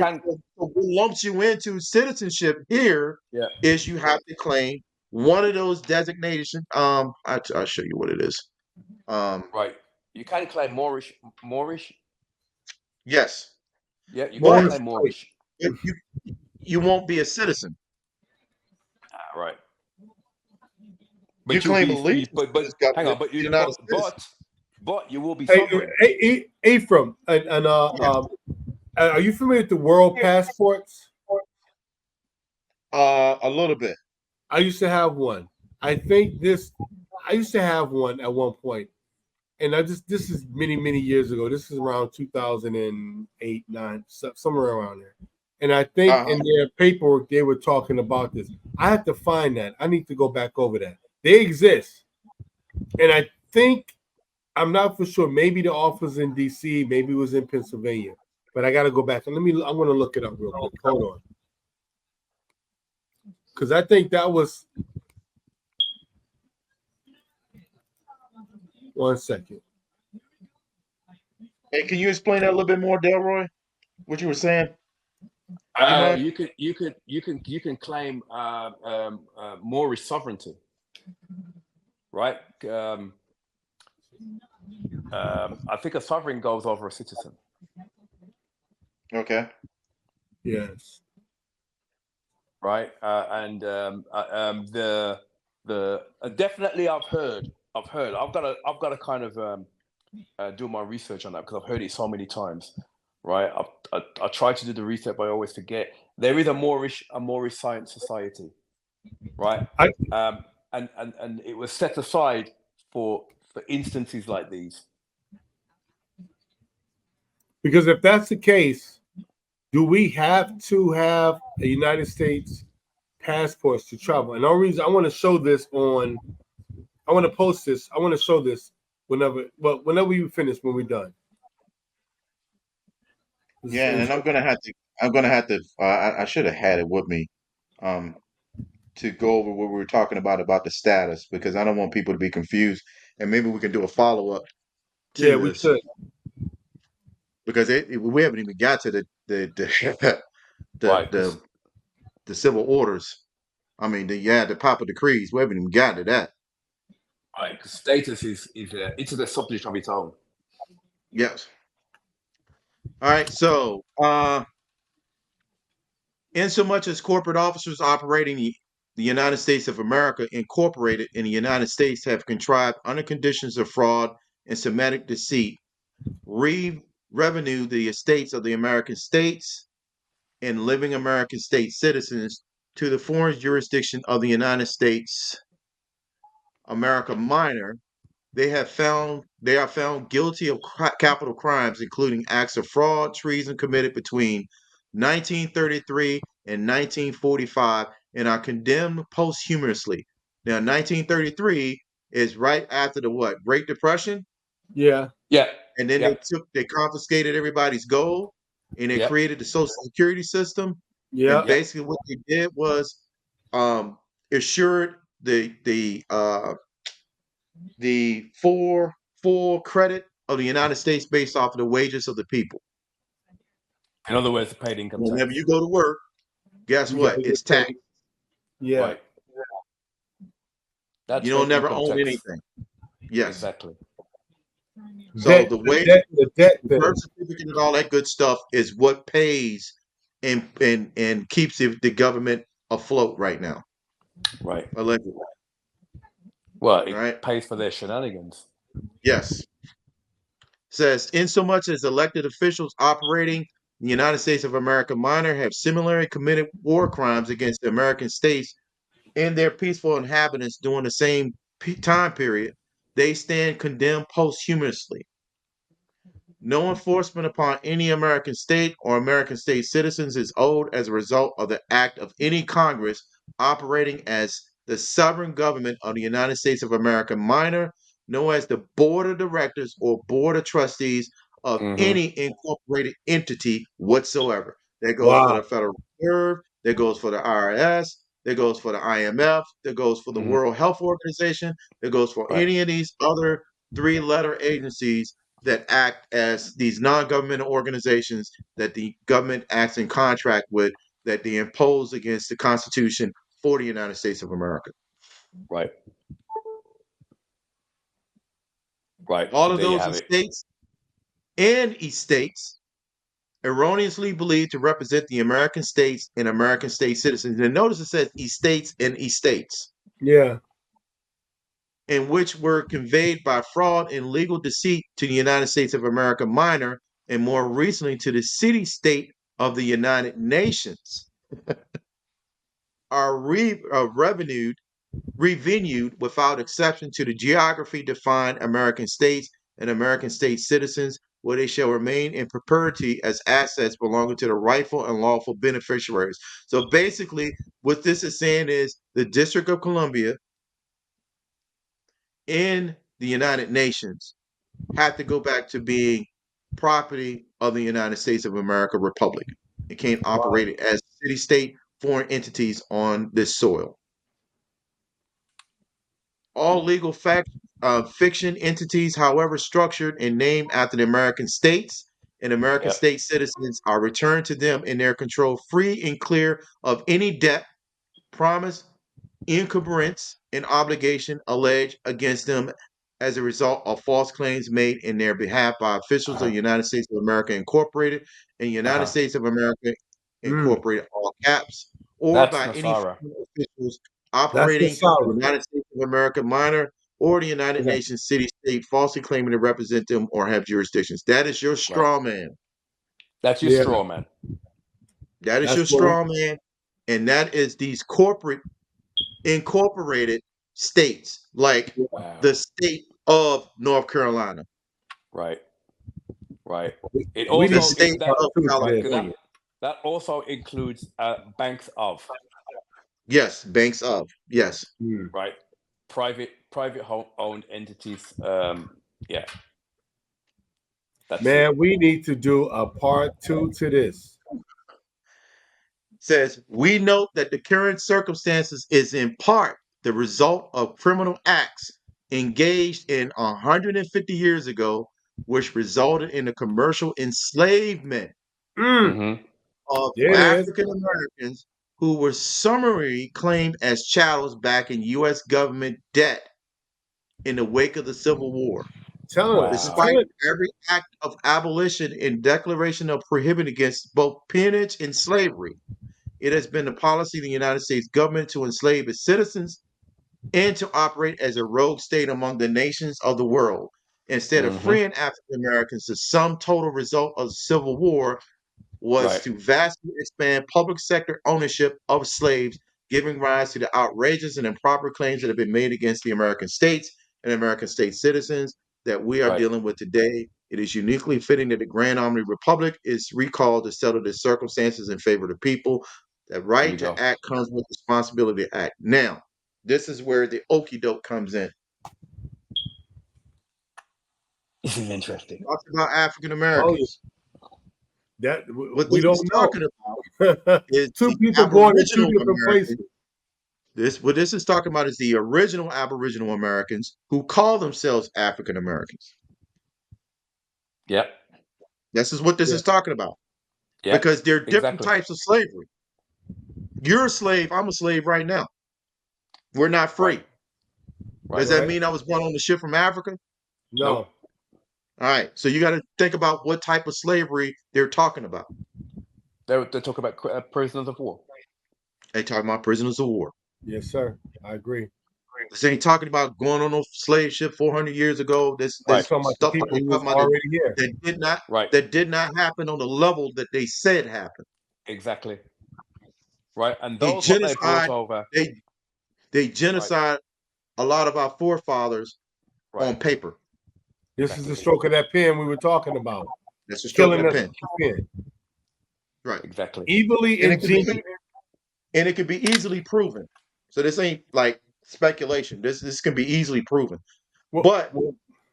what lumps you into citizenship here is you have to claim one of those designations. I'll show you what it is. Right. You can claim Moorish. Yes. Yeah, you can claim Moorish. You won't be a citizen. Right. But you claim allegiance. But hang on. But you're not a citizen. But you will be sovereign. Hey, Ephraim, are you familiar with the world passports? A little bit. I used to have one. I used to have one at one point. And this is many years ago. This is around 2008, 9, somewhere around there. And I think in their paperwork they were talking about this. I have to find that. I need to go back over that. They exist. And I think, I'm not for sure, maybe the office in DC, maybe it was in Pennsylvania. But I gotta go back and I'm gonna look it up real quick. Hold on. Because I think that was one second. Hey, can you explain that a little bit more, Delroy? What you were saying? You can claim Moorish sovereignty, right? I think a sovereign goes over a citizen. Okay. Yes. Right, and the definitely I've heard. I've got to kind of do my research on that because I've heard it so many times. Right, I try to do the research, but I always forget. There is a Moorish Science Society, right? And it was set aside for instances like these. Because if that's the case, do we have to have a United States passport to travel? And the only reason I want to show this I want to post this. I want to show this whenever you finish, when we're done. Yeah, and I'm gonna have to. I should have had it with me, to go over what we were talking about the status, because I don't want people to be confused, and maybe we can do a follow up. Yeah, we could. because we haven't even got to the Right. the civil orders. I mean, the Papa decrees. We haven't even got to that. Right. Because status is it's a subject of its own. Yes. All right. So, in so much as corporate officers operating the United States of America incorporated in the United States have contrived under conditions of fraud and systematic deceit, revenue the estates of the American states and living American state citizens to the foreign jurisdiction of the United States America minor, they are found guilty of capital crimes, including acts of fraud, treason committed between 1933 and 1945, and are condemned posthumously. Now, 1933 is right after the what? Great Depression, Yeah. Yeah. and then they confiscated everybody's gold, and they created the Social Security system. Yeah. And basically, what they did was assured the full credit of the United States based off of the wages of the people. In other words, paid income tax. Whenever you go to work, guess You what? gotta It's get paid. tax. Yeah. Right. That's You don't the never income own tax. anything. Yes. Exactly. So the way the debt the thing. birth certificate and all that good stuff is what pays and keeps the government afloat right now. Right. Allegedly. Well, it Right? pays for their shenanigans. Yes. Says, insomuch as elected officials operating the United States of America minor have similarly committed war crimes against the American states and their peaceful inhabitants during the same time period, they stand condemned posthumously. No enforcement upon any American state or American state citizens is owed as a result of the act of any Congress operating as the sovereign government of the United States of America minor, known as the Board of Directors or Board of Trustees of any incorporated entity whatsoever. That goes for Wow. the Federal Reserve, that goes for the IRS, that goes for the IMF, that goes for the World Health Organization, that goes for Right. any of these other three-letter agencies that act as these non-governmental organizations that the government acts in contract with, that they impose against the Constitution for the United States of America. Right. Right. All So of there you those have it. estates and estates erroneously believed to represent the American states and American state citizens. And notice it says estates and estates. Yeah. In which were conveyed by fraud and legal deceit to the United States of America minor, and more recently to the city-state of the United Nations, are revenued without exception to the geography-defined American states and American state citizens, where they shall remain in perpetuity as assets belonging to the rightful and lawful beneficiaries. So basically, what this is saying is the District of Columbia in the United Nations have to go back to being property of the United States of America Republic. It can't operate as city-state foreign entities on this soil. All legal fiction entities, however structured and named after the American states and American state citizens, are returned to them in their control, free and clear of any debt, promise, encumbrance, and obligation alleged against them as a result of false claims made in their behalf by officials of the United States of America Incorporated and United States of America Incorporated, all caps, or That's by any Nasara. officials That's the operating the sorrow. United States of America minor or the United Yeah. Nations city-state falsely claiming to represent them or have jurisdictions. That is your straw man. That's your Yeah. straw man. That is That's your what straw man. And that is these corporate incorporated states, like Wow. the state of North Carolina, Right. Right. It we the need also to state talk of to this. California. that also includes banks of, Yes, banks of. Yes. right, private owned entities. Yeah. That's Man, it. we need to do a part 2 to this. Says, we note that the current circumstances is in part the result of criminal acts engaged in 150 years ago which resulted in the commercial enslavement Mm-hmm. of There it is. African Americans who were summarily claimed as chattels back in U.S. government debt in the wake of the Civil War. Telling us. Wow. Despite every act of abolition and declaration of prohibition against both peonage and slavery, it has been the policy of the United States government to enslave its citizens and to operate as a rogue state among the nations of the world. Instead of Mm-hmm. freeing African Americans, the sum total result of the Civil War was Right. to vastly expand public sector ownership of slaves, giving rise to the outrageous and improper claims that have been made against the American states and American state citizens that we are Right. dealing with today. It is uniquely fitting that the Grand Army Republic is recalled to settle the circumstances in favor of the people. The There right we to go. act comes with responsibility to act. Now, this is where the okie doke comes in. This is interesting. Talks about African Oh, Americans. that What we this is don't talking know. about is Two the people born in two Aboriginal different Americans. places. What this is talking about is the original Aboriginal Americans who call themselves African Americans. Yep. This is what this Yeah. is talking about. Yep. Because there are different Exactly. types of slavery. You're a slave. I'm a slave right now. We're not free. Right. Right. Does that Right. mean I was born on the ship from Africa? No. Nope. All right. So you got to think about what type of slavery they're talking about. They talk about prisoners of war. They talking about prisoners of war. Yes, sir. I agree. This ain't talking about going on a slave ship 400 years ago. This Right. Talking about the stuff that people they who was talking about already here. that did not happen on the level that they said happened. Exactly. Right. And They those what they brought genocide. over. They genocide a lot of our forefathers on Right. paper. This is the stroke of that pen we were talking about. That's the stroke of Killing the us pen. with the pen. Right. Exactly. Evilly And and it can be, genius. and it can be easily proven. So this ain't like speculation. This can be easily proven. But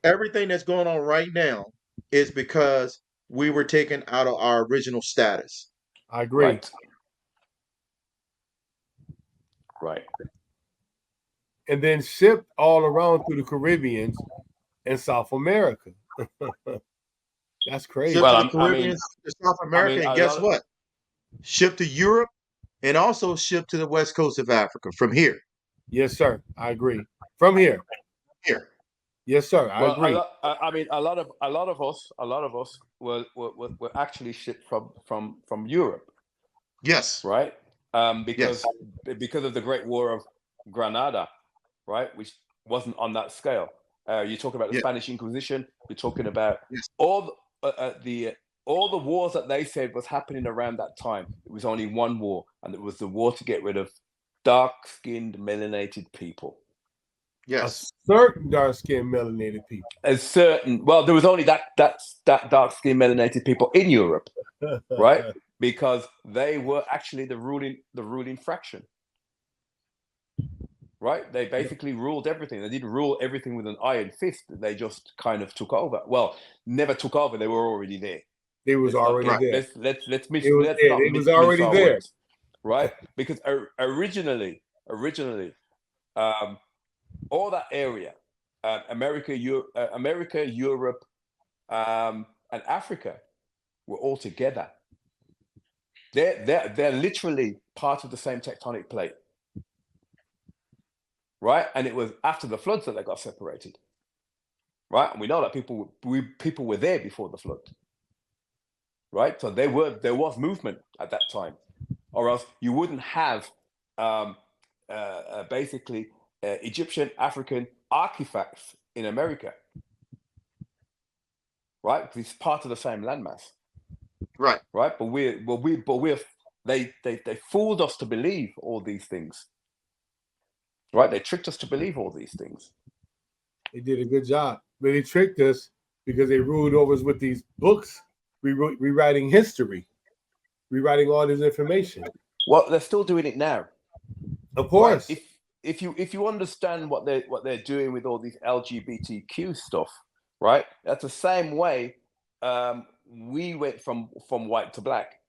everything that's going on right now is because we were taken out of our original status. I agree. Right. Right. And then shipped all around through the Caribbean and South America. That's crazy. Shipped Well, to the Caribbean, to South America, and guess what? Shipped to Europe and also shipped to the west coast of Africa from here. Yes, sir. I agree. From here. Here. Yes, sir. I agree. A lot of us were actually shipped from Europe. Yes. Right. Because of the Great War of Granada, right, which wasn't on that scale. You're talking about the Spanish Inquisition. You're talking about all the wars that they said was happening around that time. It was only one war, and it was the war to get rid of dark-skinned, melanated people. Yes. A certain dark-skinned, melanated people. Well, there was only that dark-skinned, melanated people in Europe, right? Because they were actually the ruling fraction. Right? They basically ruled everything. They didn't rule everything with an iron fist. They just kind of took over. Well, never took over. They were already there. They was already there. Let's It was already there. Words, right? Because originally, all that area, America, Europe, and Africa were all together. They're literally part of the same tectonic plate. Right, and it was after the floods that they got separated. Right, and we know that people were there before the flood. Right, so there was movement at that time, or else you wouldn't have basically Egyptian African artifacts in America. Right, because it's part of the same landmass. Right, right, but they fooled us to believe all these things. Right, they tricked us to believe all these things. They did a good job, but they tricked us because they ruled over us with these books, rewriting history, rewriting all this information. Well, they're still doing it now. Of course. Right? If you understand what they're doing with all these LGBTQ stuff, right? That's the same way we went from white to black.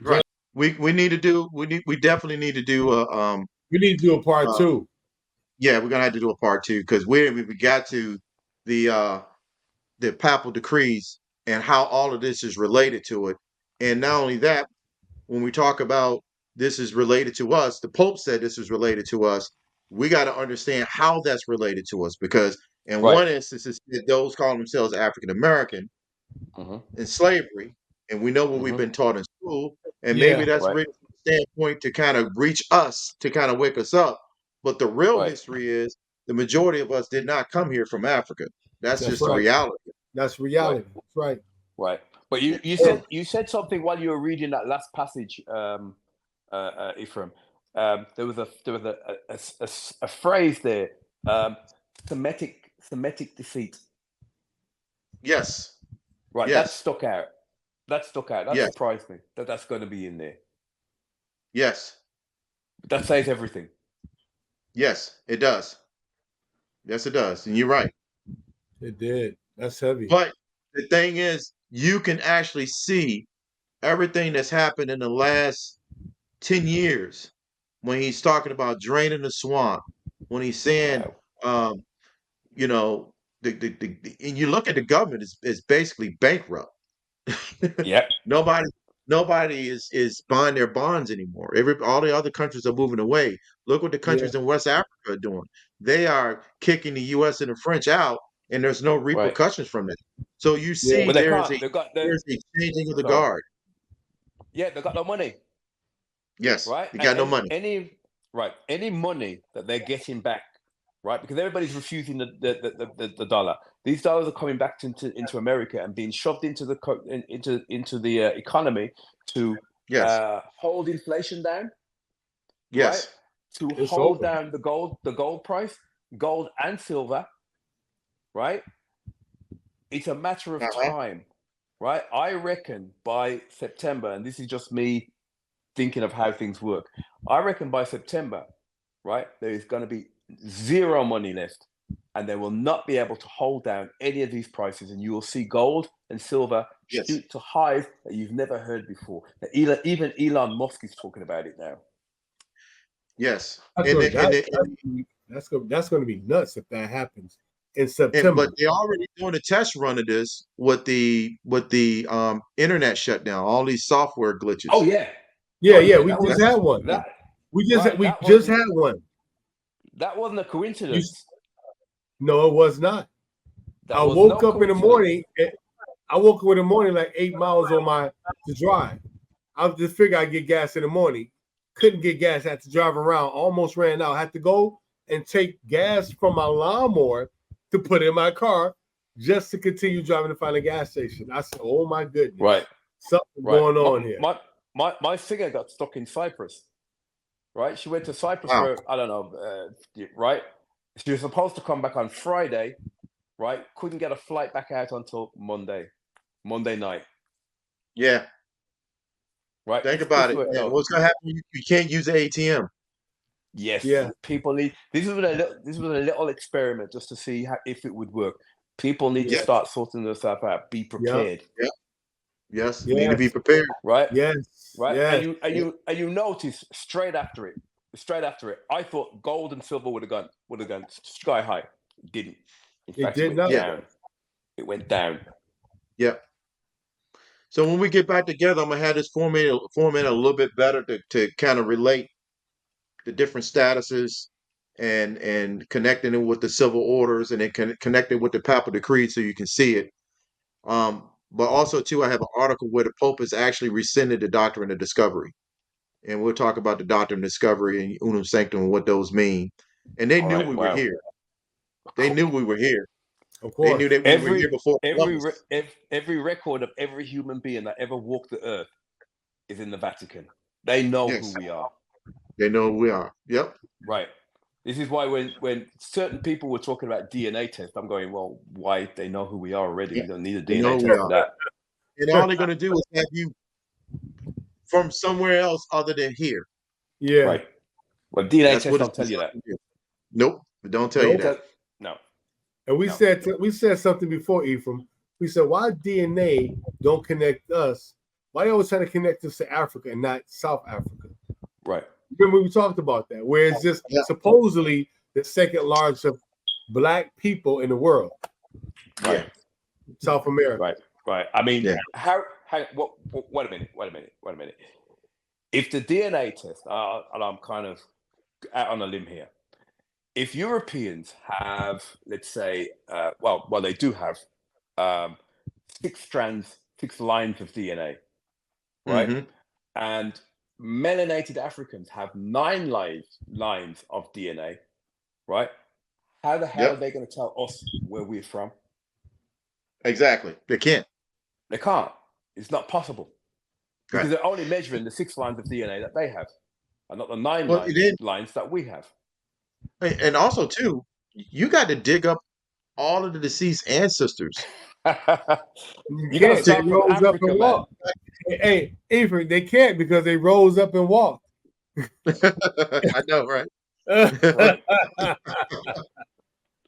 Right. We definitely need to do we need to do a part 2. Yeah, we're gonna have to do a part 2 because we got to the the papal decrees and how all of this is related to it. And not only that, when we talk about this is related to us, the Pope said this is related to us. We got to understand how that's related to us, because in Right. one instance, it's those calling themselves African American Mhm. in slavery, and we know what we've Mhm. been taught in school, and Yeah. maybe that's Right. really from the standpoint to kind of reach us, to kind of wake us up. But the real Right. history is the majority of us did not come here from Africa. That's That's just the right. reality. That's reality. That's right. Right. But you Yeah. said something while you were reading that last passage, Ephraim. There was a phrase there, Semitic deceit. Yes, Right. That yes, stuck out. That stuck out. That yes, surprised me that that's going to be in there. yes, That says everything. yes, it does. Yes, it does. And you're right. It did. That's heavy. But the thing is, you can actually see everything that's happened in the last 10 years when he's talking about draining the swamp, when he's saying, Wow. um, you know, and you look at the government is basically bankrupt. Yep. nobody nobody is buying their bonds anymore. All the other countries are moving away. Look what the Yeah. countries in West Africa are doing. They are kicking the US and the French out, and there's no Right. repercussions from it. So you Yeah. see Well, they can't. They've got the there's a changing of the sorry. guard. Yeah, they got no money. Yes, Right. you got no money. Any money that they're getting back, right? Because everybody's refusing the dollar. These dollars are coming back into America and being shoved into the economy to Yes, hold inflation down, right? yes, To It's hold over. down the gold price, gold and silver, right? It's a matter of uh-huh. time, right? I reckon by September, and this is just me thinking of how things work. I reckon by September, right, there is going to be zero money left, and they will not be able to hold down any of these prices, and you will see gold and silver Yes, shoot to highs that you've never heard before. Even Elon Musk is talking about it now. yes. That's And going the, and, the, that's going to be nuts if that happens in and September. but they're already doing a test run of this with the internet shutdown, all these software glitches. Oh yeah, Yeah, oh yeah. yeah. We That just was had one. that. We just Right, we that just wasn't had one. that wasn't a You, coincidence. no, it was not. That I was woke no up in the coincidence. morning. I woke up in the morning like 8 miles on my to drive. I just figured I'd get gas in the morning. Couldn't get gas. Had to drive around. Almost ran out. Had to go and take gas from my lawnmower to put in my car just to continue driving to find a gas station. I said, "Oh my goodness, Right, something right. going on here." My singer got stuck in Cyprus. Right, she went to Cyprus Wow. for I don't know. Right, she was supposed to come back on Friday. Right, couldn't get a flight back out until Monday night. Yeah. Right, Think about it. were- And no, what's gonna happen? You can't use the ATM. yes, Yeah, people need. This was a little experiment just to see if it would work. People need to Yeah. start sorting themselves out. Be prepared. Yeah. Yes. Need to be yes, prepared. Right, yes, right, yes. and you notice straight after it, I thought gold and silver would have gone sky high. It didn't. In It fact, it did went not. down. It went down. Yeah. So when we get back together, I'm gonna have this format a little bit better to kind of relate the different statuses and connecting it with the civil orders and then connecting with the papal decree so you can see it. But also too, I have an article where the Pope has actually rescinded the doctrine of discovery, and we'll talk about the doctrine of discovery and unum sanctum and what those mean. And they All knew right. we were Wow. here. They knew we were here. Of They knew course. that we were here before Columbus. Every record of every human being that ever walked the earth is in the Vatican. They know Yes, who we are. they know who we are. Yep. Right. This is why when certain people were talking about DNA tests, I'm going, well, why? They know who we are already. Yep. You don't need a They know DNA who we test for are. that. And all they're gonna do is have you from somewhere else other than here. Yeah. Right. Well, DNA That's tests what it's don't tell you that. designed to do. Nope. It don't tell you Nope. that. No. And we No. said something before, Ephraim. We said, why DNA don't connect us? Why they always trying to connect us to Africa and not South Africa? Right. Remember we talked about that, where it's just Yeah. supposedly the second largest of black people in the world. Right. South America. Right, right. I mean, Yeah. what? Wait a minute. If the DNA test, and I'm kind of out on a limb here. If Europeans have, let's say, well, they do have 6 strands, 6 lines of DNA, right? Mhm. And melanated Africans have 9 lines of DNA, right? How the hell are Yep. they going to tell us where we're from? Exactly. They can't. They can't. It's not possible because Right. they're only measuring the 6 lines of DNA that they have, and not the 9 Well, lines that we have. and also too, you got to dig up all of the deceased ancestors. You You gotta can't. They start from rose up Africa, and man. walked. Hey, Ephraim, they can't because they rose up and walked. I know, right? Right.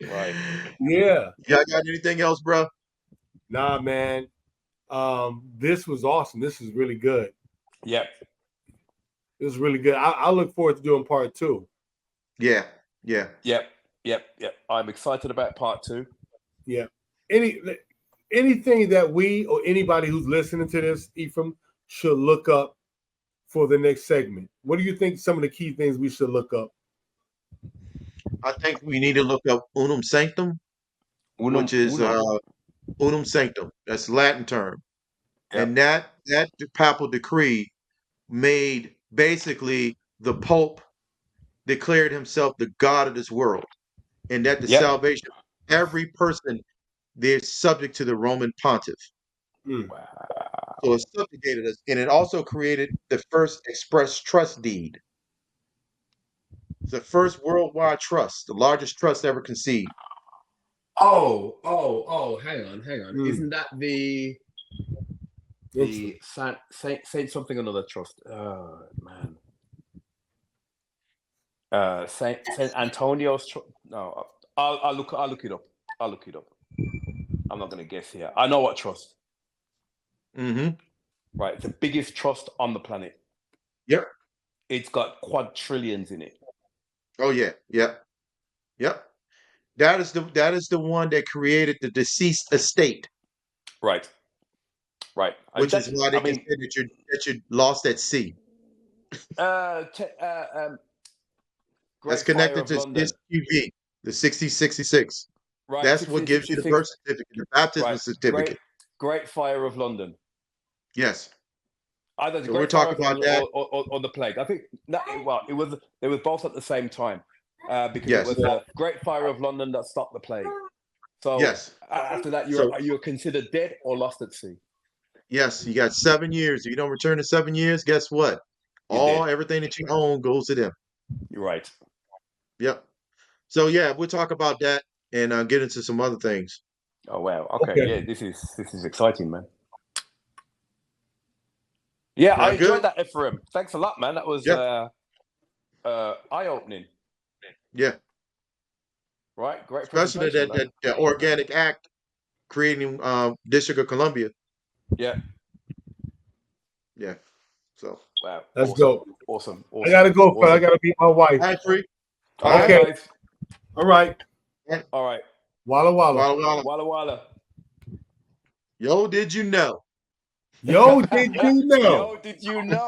Right. Yeah. Y'all got anything else, bro? Nah, man. This was awesome. This is really good. Yep. This is really good. I look forward to doing part 2. Yeah. Yeah. Yep. I'm excited about part 2. Yeah. Anything that we or anybody who's listening to this, Ephraim, should look up for the next segment. What do you think some of the key things we should look up? I think we need to look up unum sanctum, which is unum sanctum. That's Latin term. Yep. And that papal decree made basically the Pope declared himself the God of this world, and that the Yep. salvation of every person, they're subject to the Roman pontiff. Wow. So it subjugated us, and it also created the first express trust deed. It's the first worldwide trust, the largest trust ever conceived. Hang on. Isn't that the Saint something another trust? Oh man. Saint Antonio's no, I'll look it up. I'm not gonna guess here. I know what trust. Mm-hmm. Right, it's the biggest trust on the planet. Yep. It's got quadrillions in it. Oh yeah. Yep. That is the one that created the deceased estate. Right. Which is why they can say that you lost at sea. That's connected to SQV, the 6066. Right. That's what gives you the birth certificate, the baptism certificate. Great Fire of London. Yes. Either the So Great we're Fire talking of about London that. or the plague. I think they were both at the same time because Yes. it was the Great Fire of London that stopped the plague. So Yes. after that, you're considered dead or lost at sea. Yes, you got 7 years. If you don't return in 7 years, guess what? Everything that you own goes to them. You're right. Yep. So yeah, we'll talk about that and get into some other things. Oh wow. Okay. Yeah, this is exciting, man. Yeah, I enjoyed that, Ephraim. Thanks a lot, man. That was eye-opening. Yeah. Right. Great. Especially that Organic Act creating District of Columbia. Yeah. Yeah. So wow. That's dope. Awesome. I gotta go, but I gotta beat my wife. All right, free. Okay. Guys. All right. All right. Walla walla. Walla walla. Yo, did you know? Yo, did you know? Yo, did you know?